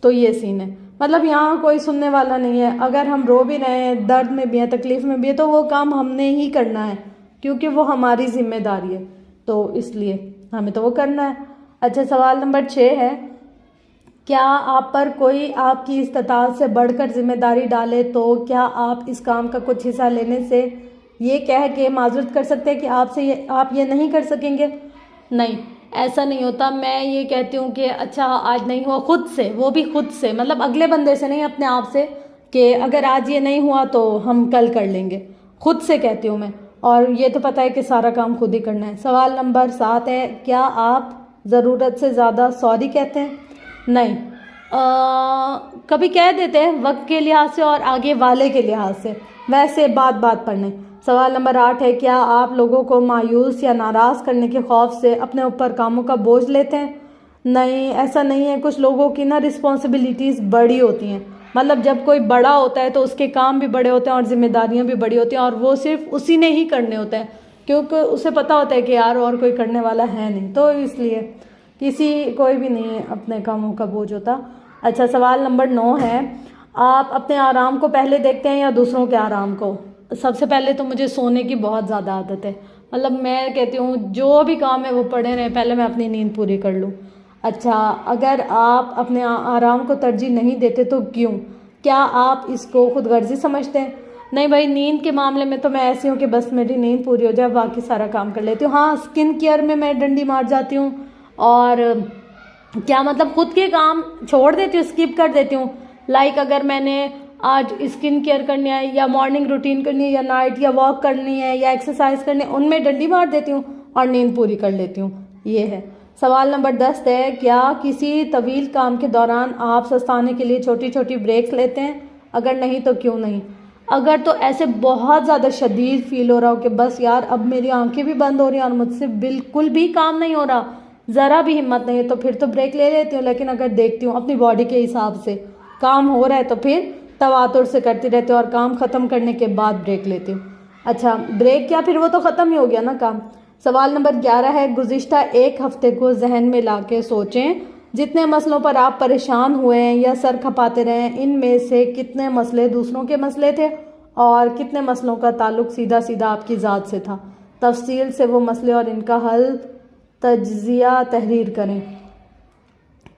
تو یہ سین ہے، مطلب یہاں کوئی سننے والا نہیں ہے، اگر ہم رو بھی رہے ہیں، درد میں بھی ہیں، تکلیف میں بھی ہے، تو وہ کام ہم نے ہی کرنا ہے، کیونکہ وہ ہماری ذمہ داری ہے، تو اس لیے ہمیں تو وہ کرنا ہے۔ اچھا، سوال نمبر 6 ہے، کیا آپ پر کوئی آپ کی استطاعت سے بڑھ کر ذمہ داری ڈالے تو کیا آپ اس کام کا کچھ حصہ لینے سے یہ کہہ کے معذرت کر سکتے ہیں کہ آپ یہ نہیں کر سکیں گے؟ نہیں، ایسا نہیں ہوتا۔ میں یہ کہتی ہوں کہ اچھا آج نہیں ہوا، خود سے، وہ بھی خود سے، مطلب اگلے بندے سے نہیں، اپنے آپ سے، کہ اگر آج یہ نہیں ہوا تو ہم کل کر لیں گے، خود سے کہتی ہوں میں، اور یہ تو پتہ ہے کہ سارا کام خود ہی کرنا ہے۔ سوال نمبر 7 ہے، کیا آپ ضرورت سے زیادہ سوری کہتے ہیں؟ نہیں، کبھی کہہ دیتے ہیں وقت کے لحاظ سے اور آگے والے کے لحاظ سے، ویسے بات پڑھنے۔ سوال نمبر 8 ہے، کیا آپ لوگوں کو مایوس یا ناراض کرنے کے خوف سے اپنے اوپر کاموں کا بوجھ لیتے ہیں؟ نہیں، ایسا نہیں ہے۔ کچھ لوگوں کی نا رسپانسبلٹیز بڑی ہوتی ہیں، مطلب جب کوئی بڑا ہوتا ہے تو اس کے کام بھی بڑے ہوتے ہیں اور ذمہ داریاں بھی بڑی ہوتی ہیں، اور وہ صرف اسی نے ہی کرنے ہوتے ہیں، کیونکہ اسے پتہ ہوتا ہے کہ یار اور کوئی کرنے والا ہے نہیں، تو اس لیے کوئی بھی نہیں اپنے کاموں کا بوجھ ہوتا۔ اچھا، سوال نمبر 9 ہے، آپ اپنے آرام کو پہلے دیکھتے ہیں یا دوسروں کے آرام کو؟ سب سے پہلے تو مجھے سونے کی بہت زیادہ عادت ہے، مطلب میں کہتی ہوں جو بھی کام ہے وہ پڑے رہیں، پہلے میں اپنی نیند پوری کر لوں۔ اچھا، اگر آپ اپنے آرام کو ترجیح نہیں دیتے تو کیوں؟ کیا آپ اس کو خود غرضی سمجھتے ہیں؟ نہیں بھائی، نیند کے معاملے میں تو میں ایسی ہوں کہ بس میری نیند پوری ہو جائے، باقی سارا کام کر لیتی ہوں۔ ہاں، اسکن کیئر میں ڈنڈی مار جاتی ہوں، اور کیا مطلب خود کے کام چھوڑ دیتی ہوں، اسکپ کر دیتی ہوں۔ لائک اگر میں نے آج اسکن کیئر کرنی ہے یا مارننگ روٹین کرنی ہے یا نائٹ یا واک کرنی ہے یا ایکسرسائز کرنی ہے، ان میں ڈنڈی مار دیتی ہوں اور نیند پوری کر لیتی ہوں، یہ ہے۔ سوال نمبر 10 ہے، کیا کسی طویل کام کے دوران آپ سستانے کے لیے چھوٹی چھوٹی بریکس لیتے ہیں؟ اگر نہیں تو کیوں نہیں؟ اگر تو ایسے بہت زیادہ شدید فیل ہو رہا ہو کہ بس یار اب میری آنکھیں بھی بند ہو رہی ہیں اور مجھ سے بالکل بھی کام نہیں ہو رہا، ذرا بھی ہمت نہیں ہے، تو پھر تو بریک لے لیتی ہوں۔ لیکن اگر دیکھتی ہوں اپنی باڈی کے حساب سے کام ہو رہا ہے تو پھر تواتر سے کرتی رہتی ہوں اور کام ختم کرنے کے بعد بریک لیتی ہوں۔ اچھا، بریک کیا، پھر وہ تو ختم ہی ہو گیا نا کام۔ سوال نمبر 11 ہے، گزشتہ ایک ہفتے کو ذہن میں لا کے سوچیں، جتنے مسئلوں پر آپ پریشان ہوئے ہیں یا سر کھپاتے رہے ہیں، ان میں سے کتنے مسئلے دوسروں کے مسئلے تھے اور کتنے مسئلوں کا تعلق سیدھا آپ کی ذات سے تھا؟ تفصیل سے وہ مسئلے اور ان کا حل تجزیہ تحریر کریں۔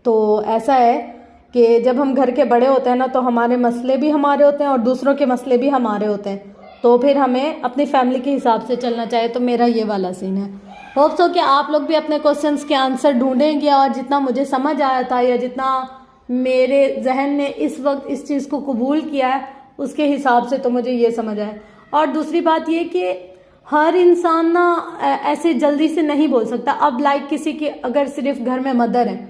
تو ایسا ہے کہ جب ہم گھر کے بڑے ہوتے ہیں نا تو ہمارے مسئلے بھی ہمارے ہوتے ہیں اور دوسروں کے مسئلے بھی ہمارے ہوتے ہیں، تو پھر ہمیں اپنی فیملی کے حساب سے چلنا چاہیے۔ تو میرا یہ والا سین ہے۔ ہوپ سو کہ آپ لوگ بھی اپنے کوسچنس کے آنسر ڈھونڈیں گے، اور جتنا مجھے سمجھ آیا تھا یا جتنا میرے ذہن نے اس وقت اس چیز کو قبول کیا ہے اس کے حساب سے تو مجھے یہ سمجھ آیا۔ اور دوسری بات یہ کہ ہر انسان نا ایسے جلدی سے نہیں بول سکتا۔ اب لائک کسی کی اگر صرف گھر میں مدر ہے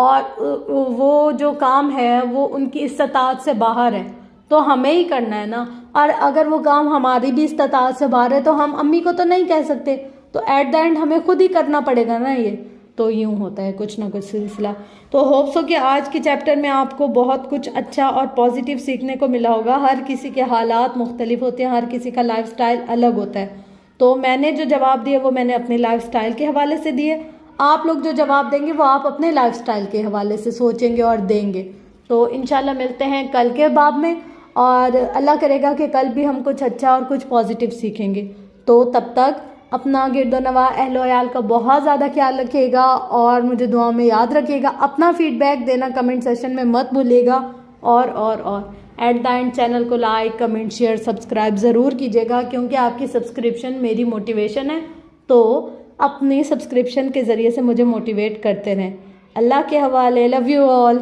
اور وہ جو کام ہے وہ ان کی استطاعت سے باہر ہے تو ہمیں ہی کرنا ہے نا، اور اگر وہ کام ہماری بھی استطاعت سے باہر ہے تو ہم امی کو تو نہیں کہہ سکتے، تو ایٹ دا اینڈ ہمیں خود ہی کرنا پڑے گا نا یہ۔ تو یوں ہوتا ہے کچھ نہ کچھ سلسلہ۔ تو ہوپ سو کہ آج کے چیپٹر میں آپ کو بہت کچھ اچھا اور پازیٹیو سیکھنے کو ملا ہوگا۔ ہر کسی کے حالات مختلف ہوتے ہیں، ہر کسی کا لائف سٹائل الگ ہوتا ہے، تو میں نے جو جواب دیے وہ میں نے اپنے لائف سٹائل کے حوالے سے دیے، آپ لوگ جو جواب دیں گے وہ آپ اپنے لائف سٹائل کے حوالے سے سوچیں گے اور دیں گے۔ تو انشاءاللہ ملتے ہیں کل کے باب میں، اور اللہ کرے گا کہ کل بھی ہم کچھ اچھا اور کچھ پازیٹیو سیکھیں گے۔ تو تب تک اپنا گرد و نواح اہل و عیال کا بہت زیادہ خیال رکھیے گا، اور مجھے دعا میں یاد رکھیے گا۔ اپنا فیڈ بیک دینا کمنٹ سیشن میں مت بھولیے گا، اور ایٹ دا اینڈ چینل کو لائک کمنٹ شیئر سبسکرائب ضرور کیجیے گا، کیونکہ آپ کی سبسکرپشن میری موٹیویشن ہے، تو اپنی سبسکرپشن کے ذریعے سے مجھے موٹیویٹ کرتے رہیں۔ اللہ کے حوالے، لو یو آل۔